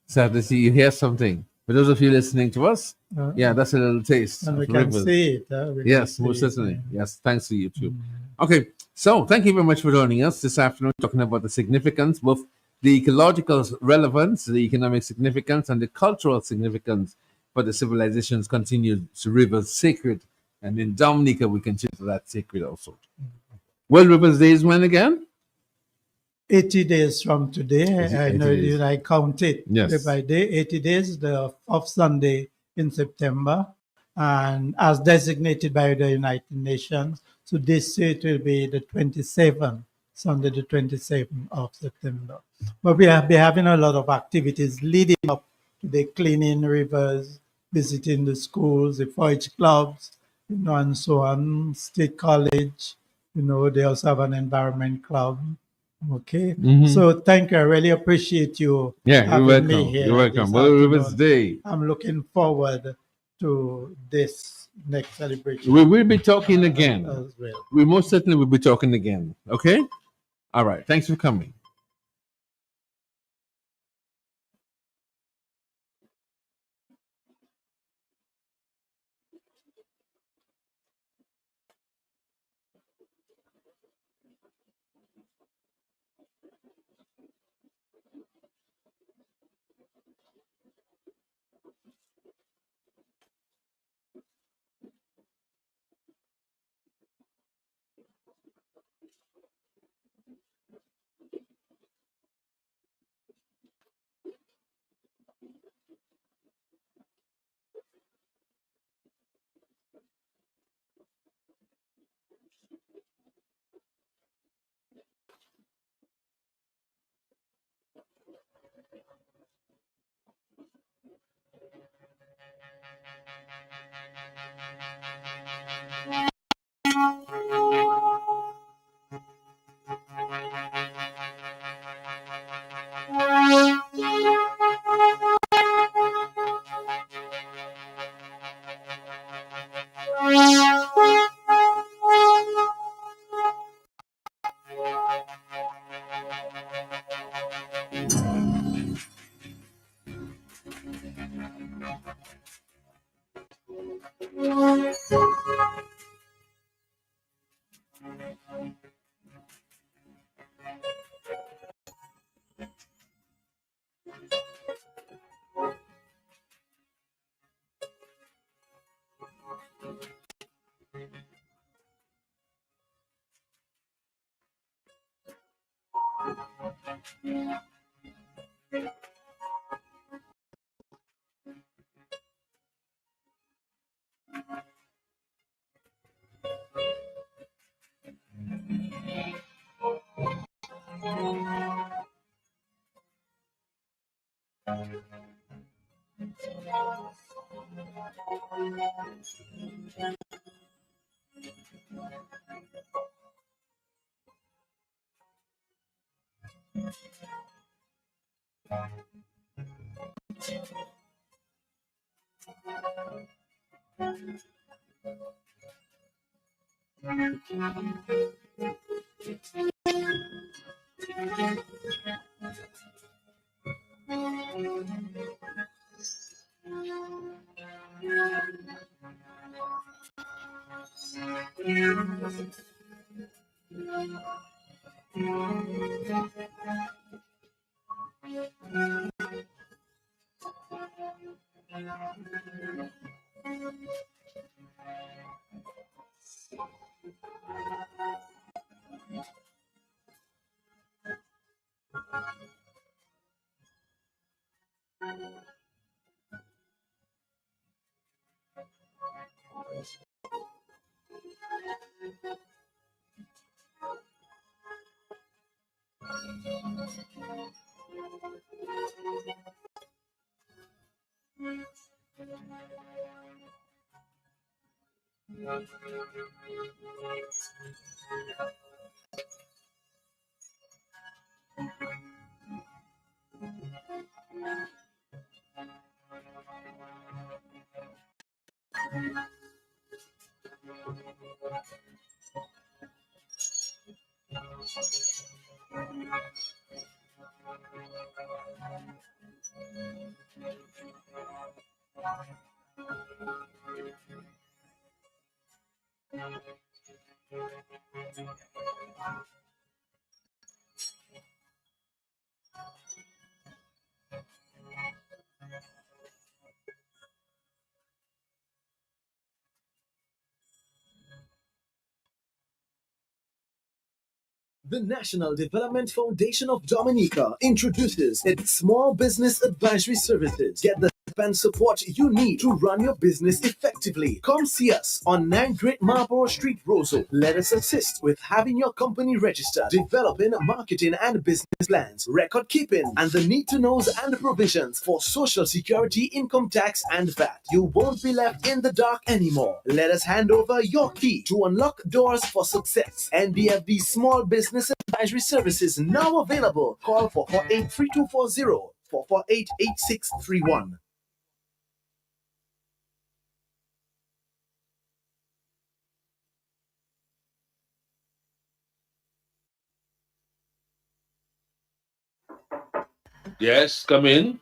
So to see you hear something. For those of you listening to us, yeah, that's a little taste And of we can rivers. see it. Yes, most certainly. Yes, thanks to YouTube. Okay, so thank you very much for joining us this afternoon, talking about the significance, both the ecological relevance, the economic significance, and the cultural significance for the civilization's continued rivers sacred. And in Dominica, we consider that sacred also. World Rivers Day is when again? 80 days from today. I 80 know days. I count it Yes. day by day. 80 days, the fourth Sunday in September, and as designated by the United Nations. So this year it will be the 27th, Sunday the 27th of September. But we have been having a lot of activities leading up to the cleaning rivers, visiting the schools, the forage clubs, and so on. State College, they also have an environment club. Okay. So thank you. I really appreciate you having me here. You're welcome. this World Rivers afternoon. Day. I'm looking forward to this next celebration. We will be talking again. As well. We most certainly will be talking again. Okay? All right. Thanks for coming. The National Development Foundation of Dominica introduces its Small Business Advisory Services. Get the help and support you need to run your business effectively. Come see us on 9 Great Marlborough Street, Roseau. Let us assist with having your company registered, developing marketing and business plans, record keeping, and the need-to-knows and provisions for Social Security, income tax, and VAT. You won't be left in the dark anymore. Let us hand over your key to unlock doors for success. NDFD Small Business Advisory Services now available. Call for 483240 4488631. Yes, come in.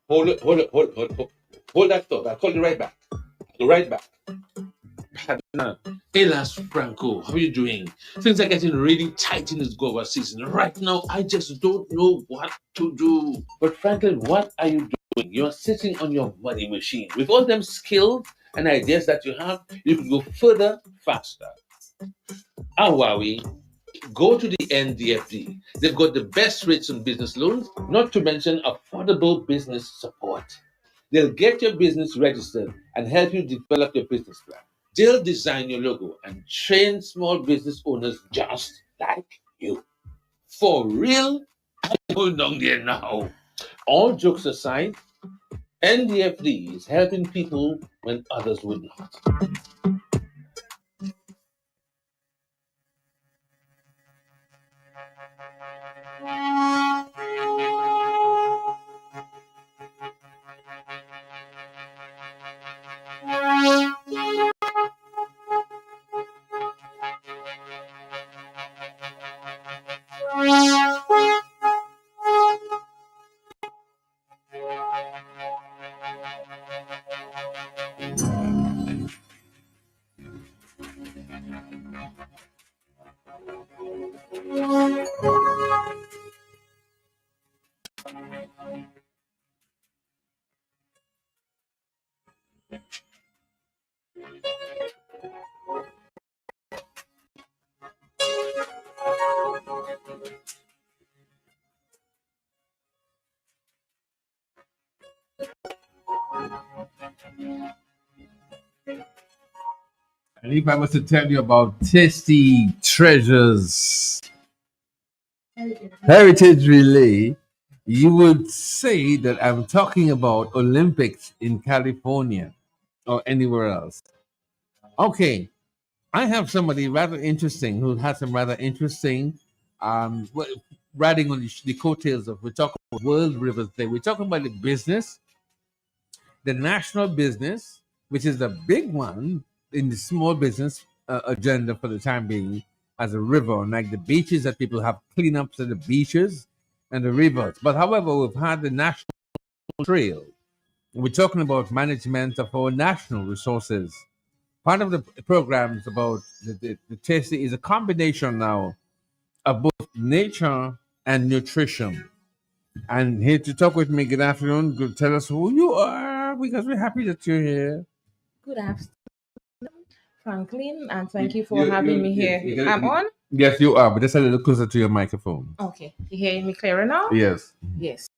Hold it, hold that thought. I'll call you right back. Right back. Hey, Last Franco, how are you doing? Things are getting really tight in this guava season. Right now, I just don't know what to do. But Franklin, what are you doing? You're sitting on your money machine. With all them skills and ideas that you have, you could go further, faster. Awawi, go to the NDFD. They've got the best rates on business loans, not to mention affordable business support. They'll get your business registered and help you develop your business plan. They'll design your logo and train small business owners just like you. For real? Hold on there now. All jokes aside, NDFD is helping people when others would not. And if I was to tell you about Tasty Treasures Heritage Relay, you would say that I'm talking about Olympics in California or anywhere else. Okay, I have somebody rather interesting who has some rather interesting, well, riding on the coattails of, we're talking about World Rivers Day. We're talking about the business, the national business, which is the big one in the small business agenda for the time being, as a river, like the beaches that people have cleanups of the beaches and the rivers. But however, we've had the national trail. We're talking about management of our national resources. Part of the program is about the tasting is a combination now of both nature and nutrition. And here to talk with me, good afternoon. Good, tell us who you are because we're happy that you're here. Good afternoon, Franklin, and thank you for having me here. I'm on? Yes, you are, but just a little closer to your microphone. Okay. You hearing me clearer now? Yes. Yes.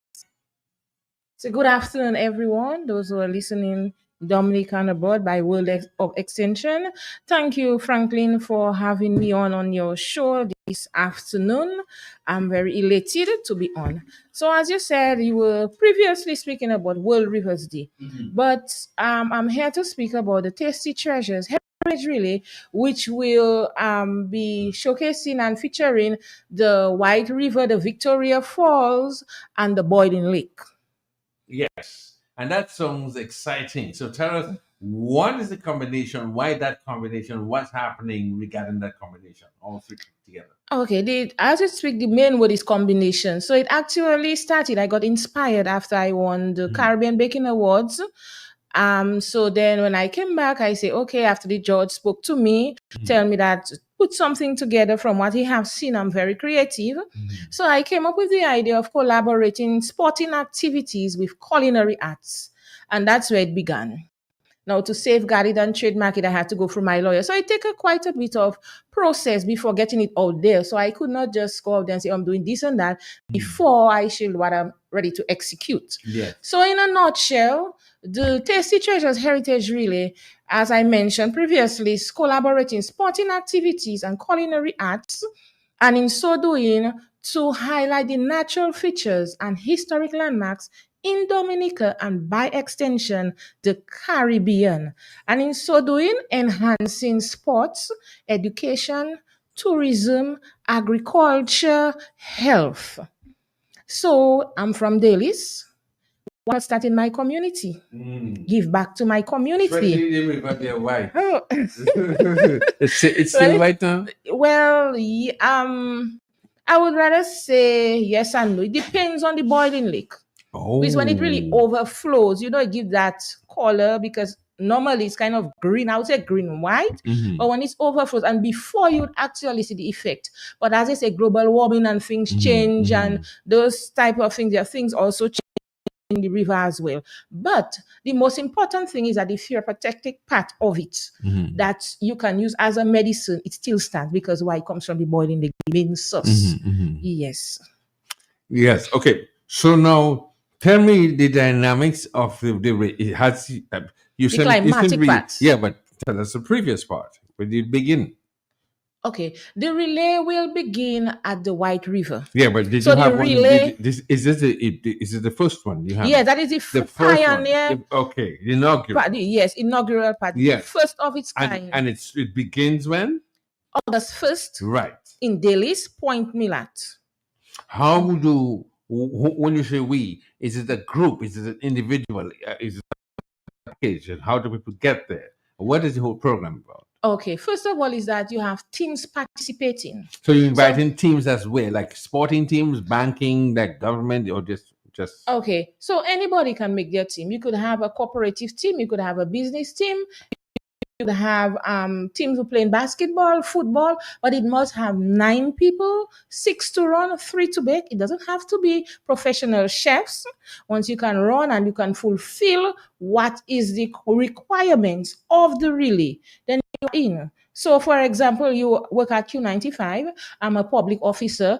So good afternoon, everyone. Those who are listening, Dominican abroad by World of Extension. Thank you, Franklin, for having me on your show this afternoon. I'm very elated to be on. So as you said, you were previously speaking about World Rivers Day, but I'm here to speak about the Tasty Treasures really, which will be showcasing and featuring the White River, the Victoria Falls, and the Boiling Lake. Yes, and that sounds exciting. So tell us, what is the combination? Why that combination? What's happening regarding that combination? All three together. Okay, as you speak, the main word is combination. So it actually started. I got inspired after I won the Caribbean Baking Awards. So then when I came back, I say, okay, after the judge spoke to me, tell me that put something together from what he have seen. I'm very creative. So I came up with the idea of collaborating sporting activities with culinary arts. And that's where it began. Now, to safeguard it and trademark it, I had to go through my lawyer. So it took quite a bit of process before getting it out there. So I could not just go out there and say, I'm doing this and that before I shield what I'm ready to execute. Yes. So in a nutshell, the Tasty Treasures Heritage Relay, as I mentioned previously, is collaborating sporting activities and culinary arts, and in so doing, to highlight the natural features and historic landmarks in Dominica and by extension, the Caribbean. And in so doing, enhancing sports, education, tourism, agriculture, health. So I'm from Dalis. Want to start in my community? Give back to my community. Especially the river, they're white. Oh. It's still white now? Well, I would rather say yes and no. It depends on the boiling lake. Oh. Because when it really overflows, it gives that color, because normally it's kind of green. I would say green white, but when it overflows and before you actually see the effect. But as I say, global warming and things change, and those type of things, there are things also change in the river as well. But the most important thing is that if you're a protected part of it, that you can use as a medicine, it still stands, because why it comes from the boiling, the main source. Yes. Yes. Okay. So now, tell me the dynamics of the it has you The said climatic part. Yeah, but tell us the previous part. Where did it begin? Okay, the relay will begin at the White River. Yeah, but did So you the have relay- one? Is this the first one you have? Yeah, that is the first pioneer. one. Okay, the inaugural. Yes, inaugural party. Yes. First of its kind. And it begins when? August 1st Right. in Dalis, Point Milat. How do when you say we? Is it a group? Is it an individual? Is it a package? And how do people get there? What is the whole program about? Okay, first of all is that you have teams participating. So you're inviting teams as well, like sporting teams, banking, like government, or just Okay, so anybody can make their team. You could have a cooperative team, you could have a business team, you could have teams who play in basketball, football, but it must have 9 people, 6 to run, 3 to bake. It doesn't have to be professional chefs. Once you can run and you can fulfill what is the requirements of the relay, then you're in. So, for example, you work at Q95. I'm a public officer.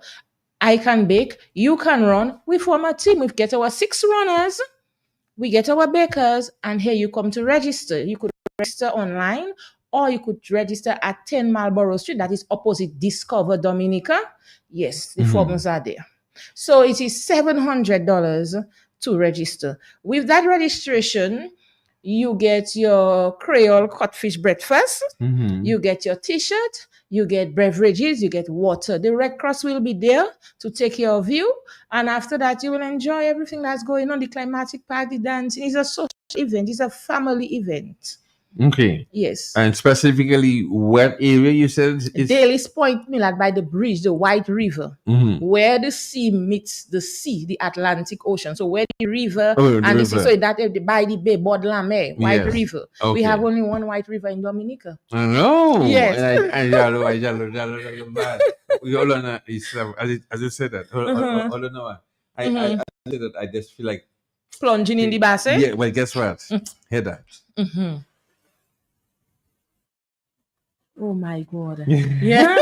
I can bake. You can run. We form a team. We get our 6 runners. We get our bakers, and here you come to register. You could register online, or you could register at 10 Marlborough Street, that is opposite Discover Dominica. Yes, the forms are there. So it is $700 to register. With that registration, you get your Creole codfish breakfast, you get your t-shirt, you get beverages, you get water. The Red Cross will be there to take care of you. And after that, you will enjoy everything that's going on, the climatic party, dancing. It's a social event. It's a family event. Okay. Yes. And specifically, what area you said is Dalis Point Millard, by the bridge, the White River, where the sea meets the sea, the Atlantic Ocean. So where the river and the sea, so that by the Bay Baudelaire, White River. Okay. We have only one White River in Dominica. I know. Yes. And hold on, as you said that, hold on, I said that I just feel like plunging in the basin. Yeah. Well, guess what? Hear that. Oh my God. Yeah.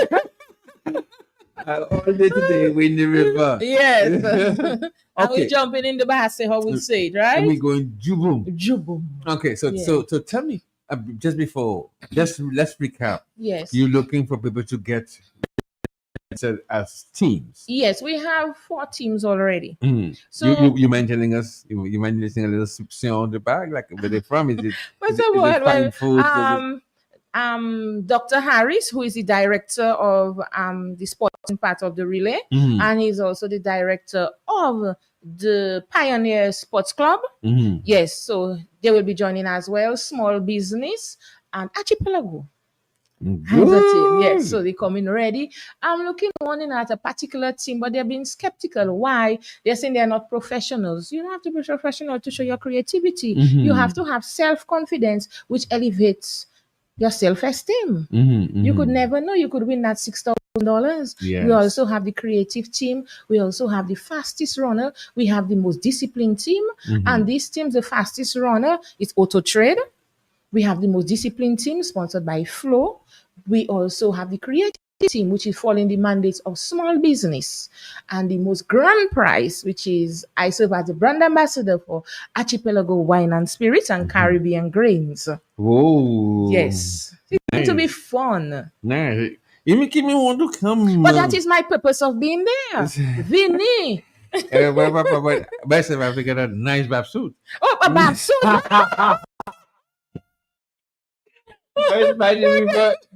All day today, we're in the river. Yes. Okay. And we're jumping in the basin, how we say it, right? And we're going jubum. Jubum. Okay, so tell me, just before, let's recap. Yes. You're looking for people to get as teams. Yes, we have 4 teams already. So you mentioning us? You mentioning a little soupçon on the bag, like where they from? Is it? What's is it fine food? Dr. Harris, who is the director of the sporting part of the relay, and he's also the director of the Pioneer Sports Club. Yes, so they will be joining as well. Small business and Archipelago. Has a team, yes. So they come in ready. I'm looking wanting at a particular team, but they're being skeptical. Why? They're saying they're not professionals. You don't have to be professional to show your creativity. You have to have self-confidence, which elevates your self-esteem. You could never know. You could win that $6,000. Yes. We also have the creative team. We also have the fastest runner. We have the most disciplined team. And this team, the fastest runner, is Auto Trade. We have the most disciplined team sponsored by Flow. We also have the creative team, which is following the mandates of small business. And the most grand prize, which is I serve as the brand ambassador for Archipelago Wine and Spirits and Caribbean Grains. Whoa. Yes. It's going to be fun. Nice. You making me want to come. But that is my purpose of being there. Vinny. But best if I have to get a nice bath suit. Oh, a bath suit.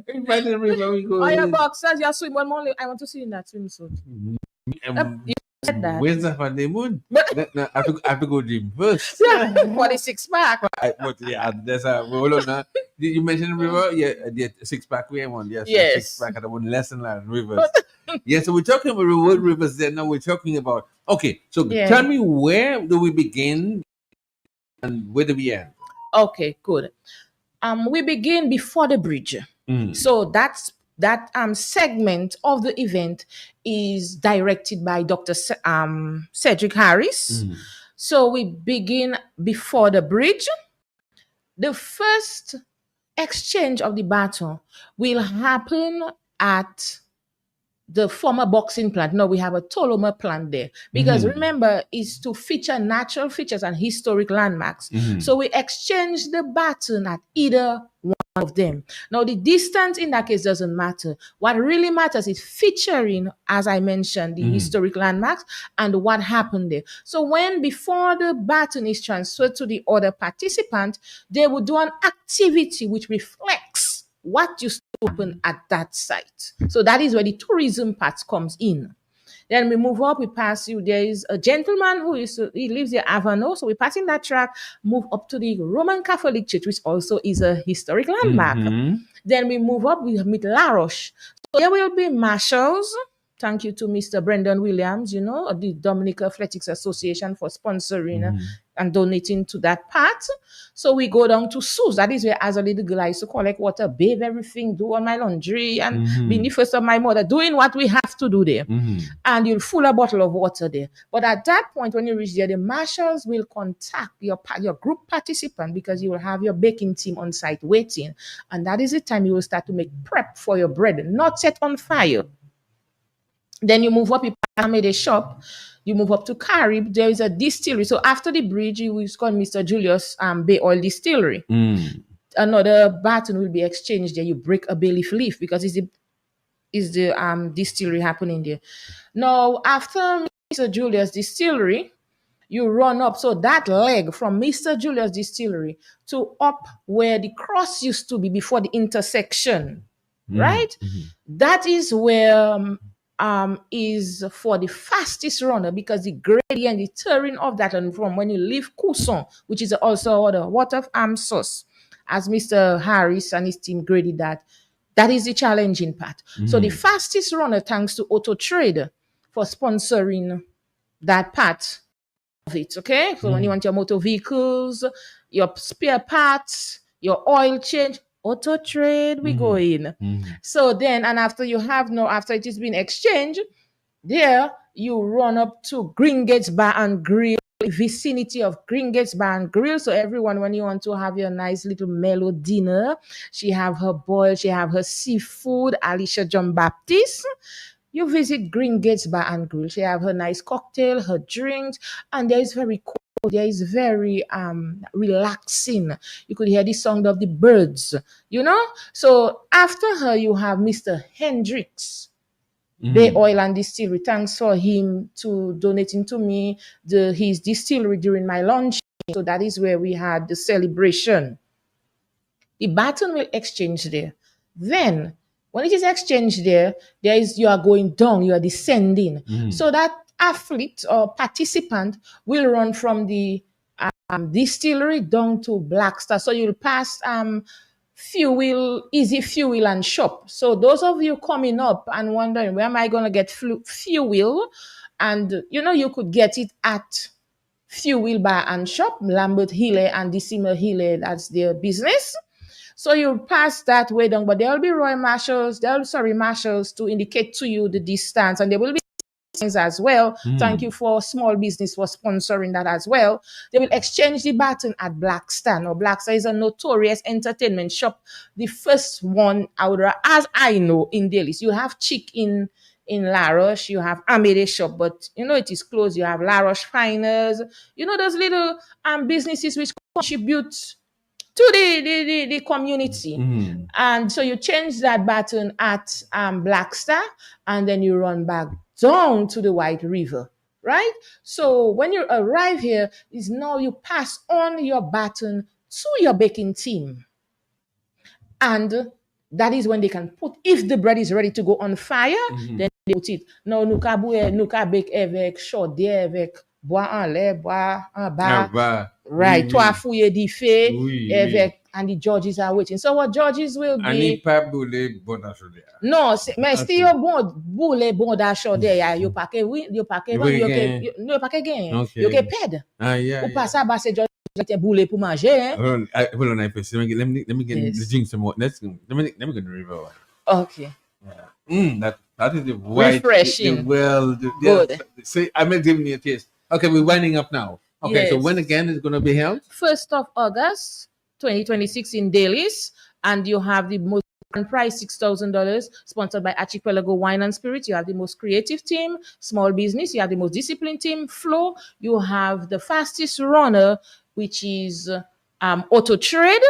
Imagine we go. Oh, your boxers, your swim. One more. I want to see you in that swimsuit. You said that. Where's the honeymoon? No, I have to go gym first. Yeah, for the 6-pack. But yeah, there's a hold on now. Did you mention river? Yeah, the 6-pack we want. Yes, Yes. 6-pack. I want lesson land rivers. Yeah, so we're talking about the word rivers. Then now we're talking about. Okay, so tell me, where do we begin and where do we end? Okay, good. We begin before the bridge. So that segment of the event is directed by Dr. Cedric Harris. So we begin before the bridge. The first exchange of the baton will happen at the former boxing plant. No, we have a Toloma plant there. Because remember, it's to feature natural features and historic landmarks. So we exchange the baton at either one of them. Now, the distance in that case doesn't matter. What really matters is featuring, as I mentioned, the historic landmarks and what happened there. So when before the baton is transferred to the other participant, they will do an activity which reflects what used to happen at that site. So that is where the tourism part comes in. Then we move up, we pass you. There is a gentleman he lives in Avano. So we pass in that track, move up to the Roman Catholic Church, which also is a historic landmark. Then we move up, we meet La Roche. So there will be marshals. Thank you to Mr. Brendan Williams, of the Dominican Athletics Association for sponsoring and donating to that part. So we go down to Suze. That is where, as a little girl, I used to collect water, bathe everything, do all my laundry, and be in the first of my mother, doing what we have to do there. And you'll fill a bottle of water there. But at that point, when you reach there, the marshals will contact your group participant because you will have your baking team on site waiting. And that is the time you will start to make prep for your bread, not set on fire. Then you move up, you made a shop, you move up to Carib, there is a distillery. So after the bridge, it's called Mr. Julius Bay Oil Distillery. Another baton will be exchanged there. You break a bay leaf because it's the distillery happening there. Now, after Mr. Julius Distillery, you run up. So that leg from Mr. Julius Distillery to up where the cross used to be before the intersection, right? That is where is for the fastest runner because the gradient, the terrain of that, and from when you leave Cousson, which is also the water source, as Mr. Harris and his team graded that is the challenging part. So the fastest runner, thanks to Auto Trade for sponsoring that part of it, okay? So when you want your motor vehicles, your spare parts, your oil change, Auto Trade, we go in. So then, and after it has been exchanged, there you run up to Green Gates Bar and Grill, vicinity of Green Gates Bar and Grill. So everyone, when you want to have your nice little mellow dinner, she have her boil, she have her seafood, Alicia John Baptiste. You visit Green Gates Bar and Grill. She have her nice cocktail, her drinks, and there is very cool. There is very relaxing. You could hear the sound of the birds, So after her, you have Mr. Hendricks, Bay Oil and Distillery. Thanks for him to donating to me his distillery during my launch. So that is where we had the celebration. The baton will exchange there. Then, when it is exchanged there, you are going down, you are descending. So that athlete or participant will run from the distillery down to Black Star. So you'll pass fuel, easy fuel and shop. So those of you coming up and wondering where am I going to get fuel, and you could get it at Fuel Bar and Shop, Lambert Healy and Decima Healy, that's their business. So you'll pass that way down, but there will be marshals to indicate to you the distance, and there will be things as well. Thank you for small business for sponsoring that as well. They will exchange the baton at Black Star. Now, Black Star is a notorious entertainment shop. The first one out there, as I know, in Delhi. You have Chic in La Roche, you have Amede shop, but it is closed. You have La Roche Finers, those little businesses which contribute to the community. And so you change that button at Black Star, and then you run back down to the White River, right? So when you arrive here, is now you pass on your baton to your baking team. And that is when they can put, if the bread is ready to go on fire, then they put it. Now, nous ka bake avec chaud avec bois en lait, bois en bas. Right, toi fouiller di fait avec, and the judges are waiting. So what judges will be? Ani pa boule bon achode. Non, mais si yo bon boule bon achode ya, yo pa ke yo pa ke gen. Yo ke ped. Ou pas ça ba se judge te boule pour manger, hein? Hold on, let me get drink some more. Let me get the river. Okay. That is the white, refreshing. Good. See, I'm not giving you a taste. Okay, we're winding up now. Okay, yes. So when again is going to be held? 1st of August, 2026 in Dailies, and you have the most prize, $6,000, sponsored by Archipelago Wine and Spirit. You have the most creative team, small business. You have the most disciplined team, Flow. You have the fastest runner, which is Auto Trade,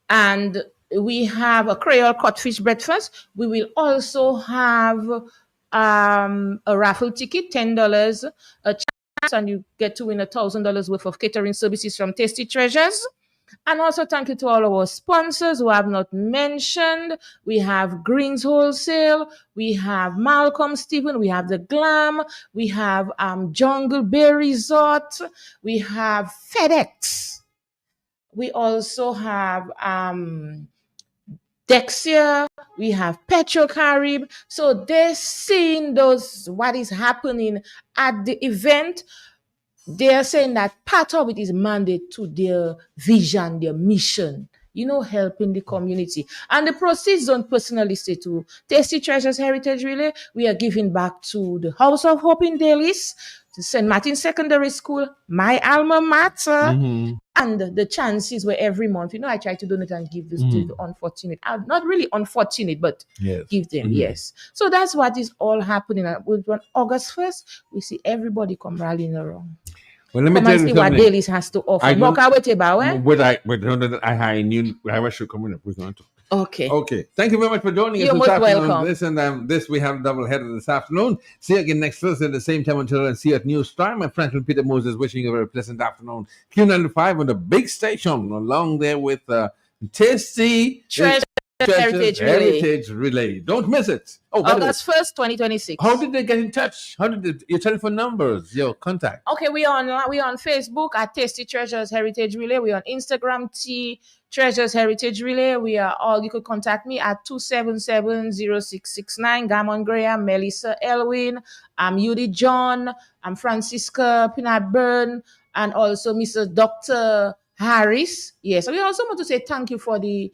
and we have a Creole Codfish breakfast. We will also have a raffle ticket, $10, a chance, and you get to win $1,000 worth of catering services from Tasty Treasures. And also thank you to all our sponsors who I have not mentioned. We have Greens Wholesale, we have Malcolm Stephen, we have The Glam, we have Jungle Bay Resort, we have FedEx. We also have Dexia, we have Petrocarib. So they're seeing what is happening at the event. They're saying that part of it is mandate to their vision, their mission, helping the community. And the proceeds don't personally say to Tasty Treasures Heritage Relay. We are giving back to the House of Hope in Dailies, to St. Martin Secondary School, my alma mater, and the chances where every month, I try to donate and give this to the unfortunate. Not really unfortunate, but give them, yes. So that's what is all happening. On August 1st, we see everybody come rallying around. Well, let me tell you something. What Dailies has to offer. I knew I should come in. We're going to. Okay. Thank you very much for joining us this afternoon. Welcome. This we have a double header this afternoon. See you again next Thursday at the same time until then. See you at New Star. My Franklin Peter Moses wishing you a very pleasant afternoon. Q95 on the big station along there with Tasty Heritage Relay. Don't miss it. August 1st, 2026. How did they get in touch? How did your telephone numbers, your contact? Okay, we on Facebook at Tasty Treasures Heritage Relay. We on Instagram, T Treasures Heritage Relay. You could contact me at 277-0669. Gamon Graham, Melissa Elwin, I'm Yudi John, I'm Francisca Pinat Byrne, and also Mr. Dr. Harris. Yes, we also want to say thank you for the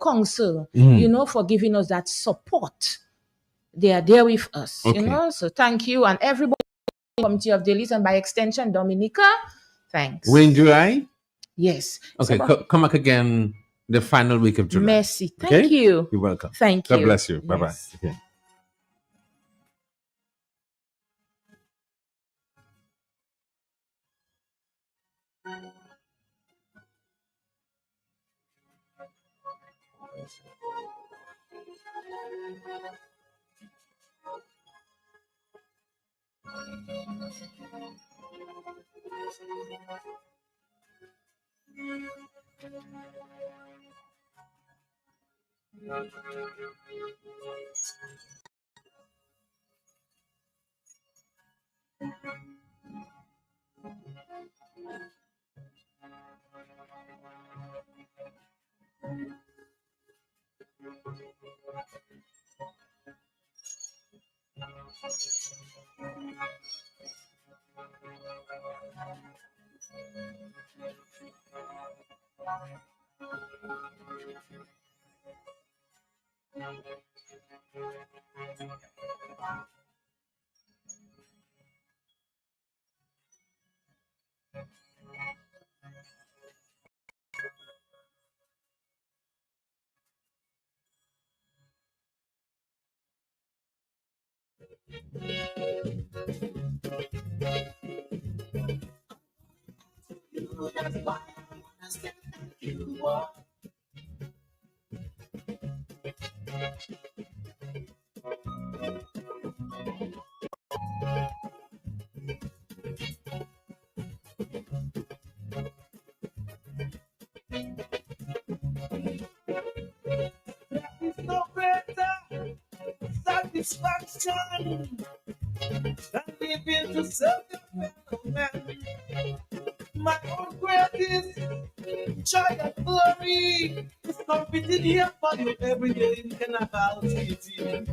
council, for giving us that support. They are there with us, so thank you. And everybody in the community of Dailies, and by extension, Dominica, thanks. We're in July? Yes. Okay, come back again the final week of July. Merci. Thank you. You're welcome. Thank you. God bless you. Bye-bye. Yes. Okay. It's no greater satisfaction than living to serve your fellow man. My own greatest joy and glory is competing here for you every day in Carnival City.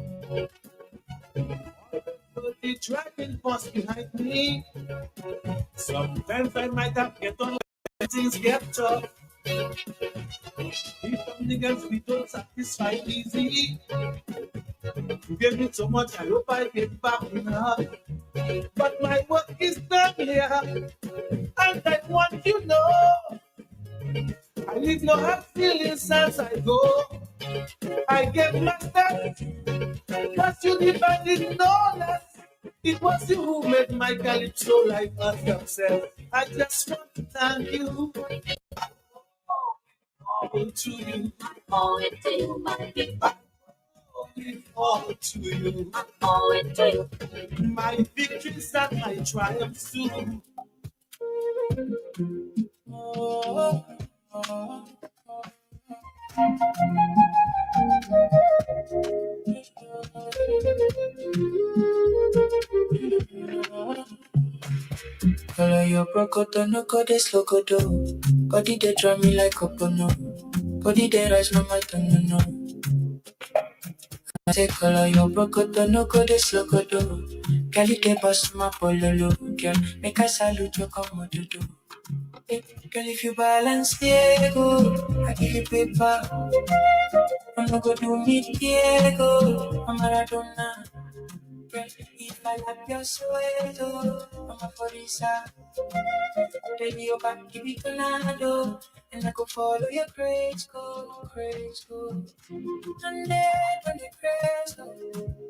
But the driving force behind me, sometimes I might have get on when things get tough. If some niggas we don't satisfy easy, you gave me so much, I hope I get back enough. But my work is done here, and I want you to know I leave no hard feelings as I go. I gave my best, cause you demanded no less. It was you who made my calypso like a success. I just want to thank you. All to you. Owe it to you, my people. All to you. Owe it to you. My victories and my triumphs too. Oh, oh. Follow your brocodo, no go de slogodo. Body they draw me like a bono. Body they rise no matter no. I say color your brocodo, no go de slogodo. Girl they bust my pololo. Girl make I salute your comododo. Girl if you balance Diego, I give you paper. I'm not gonna do me Diego. I'm Maradona. Girl if I lap your suedo, I'm a forisa. Baby, your back, give me tornado, and I go follow your praise, go. And then when the praise go,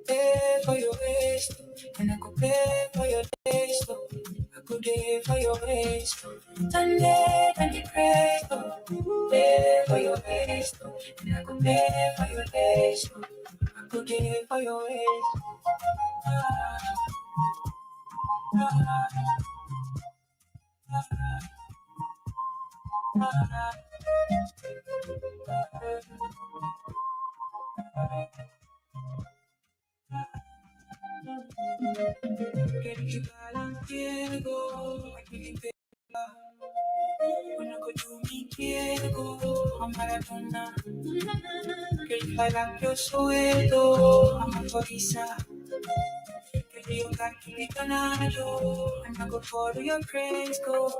pay for your waist, and I go pay for your days, go. I go there for your waist, and then when the praise go, pay for your waist, and I go pay for your days, go. I go there for your waist. Diego, I give you paper. When I go do me Diego, I'm Maradona. Girl, if I like your suedo, I'm a forisa. Girl, you got to be tornado, and I go follow your praise, go.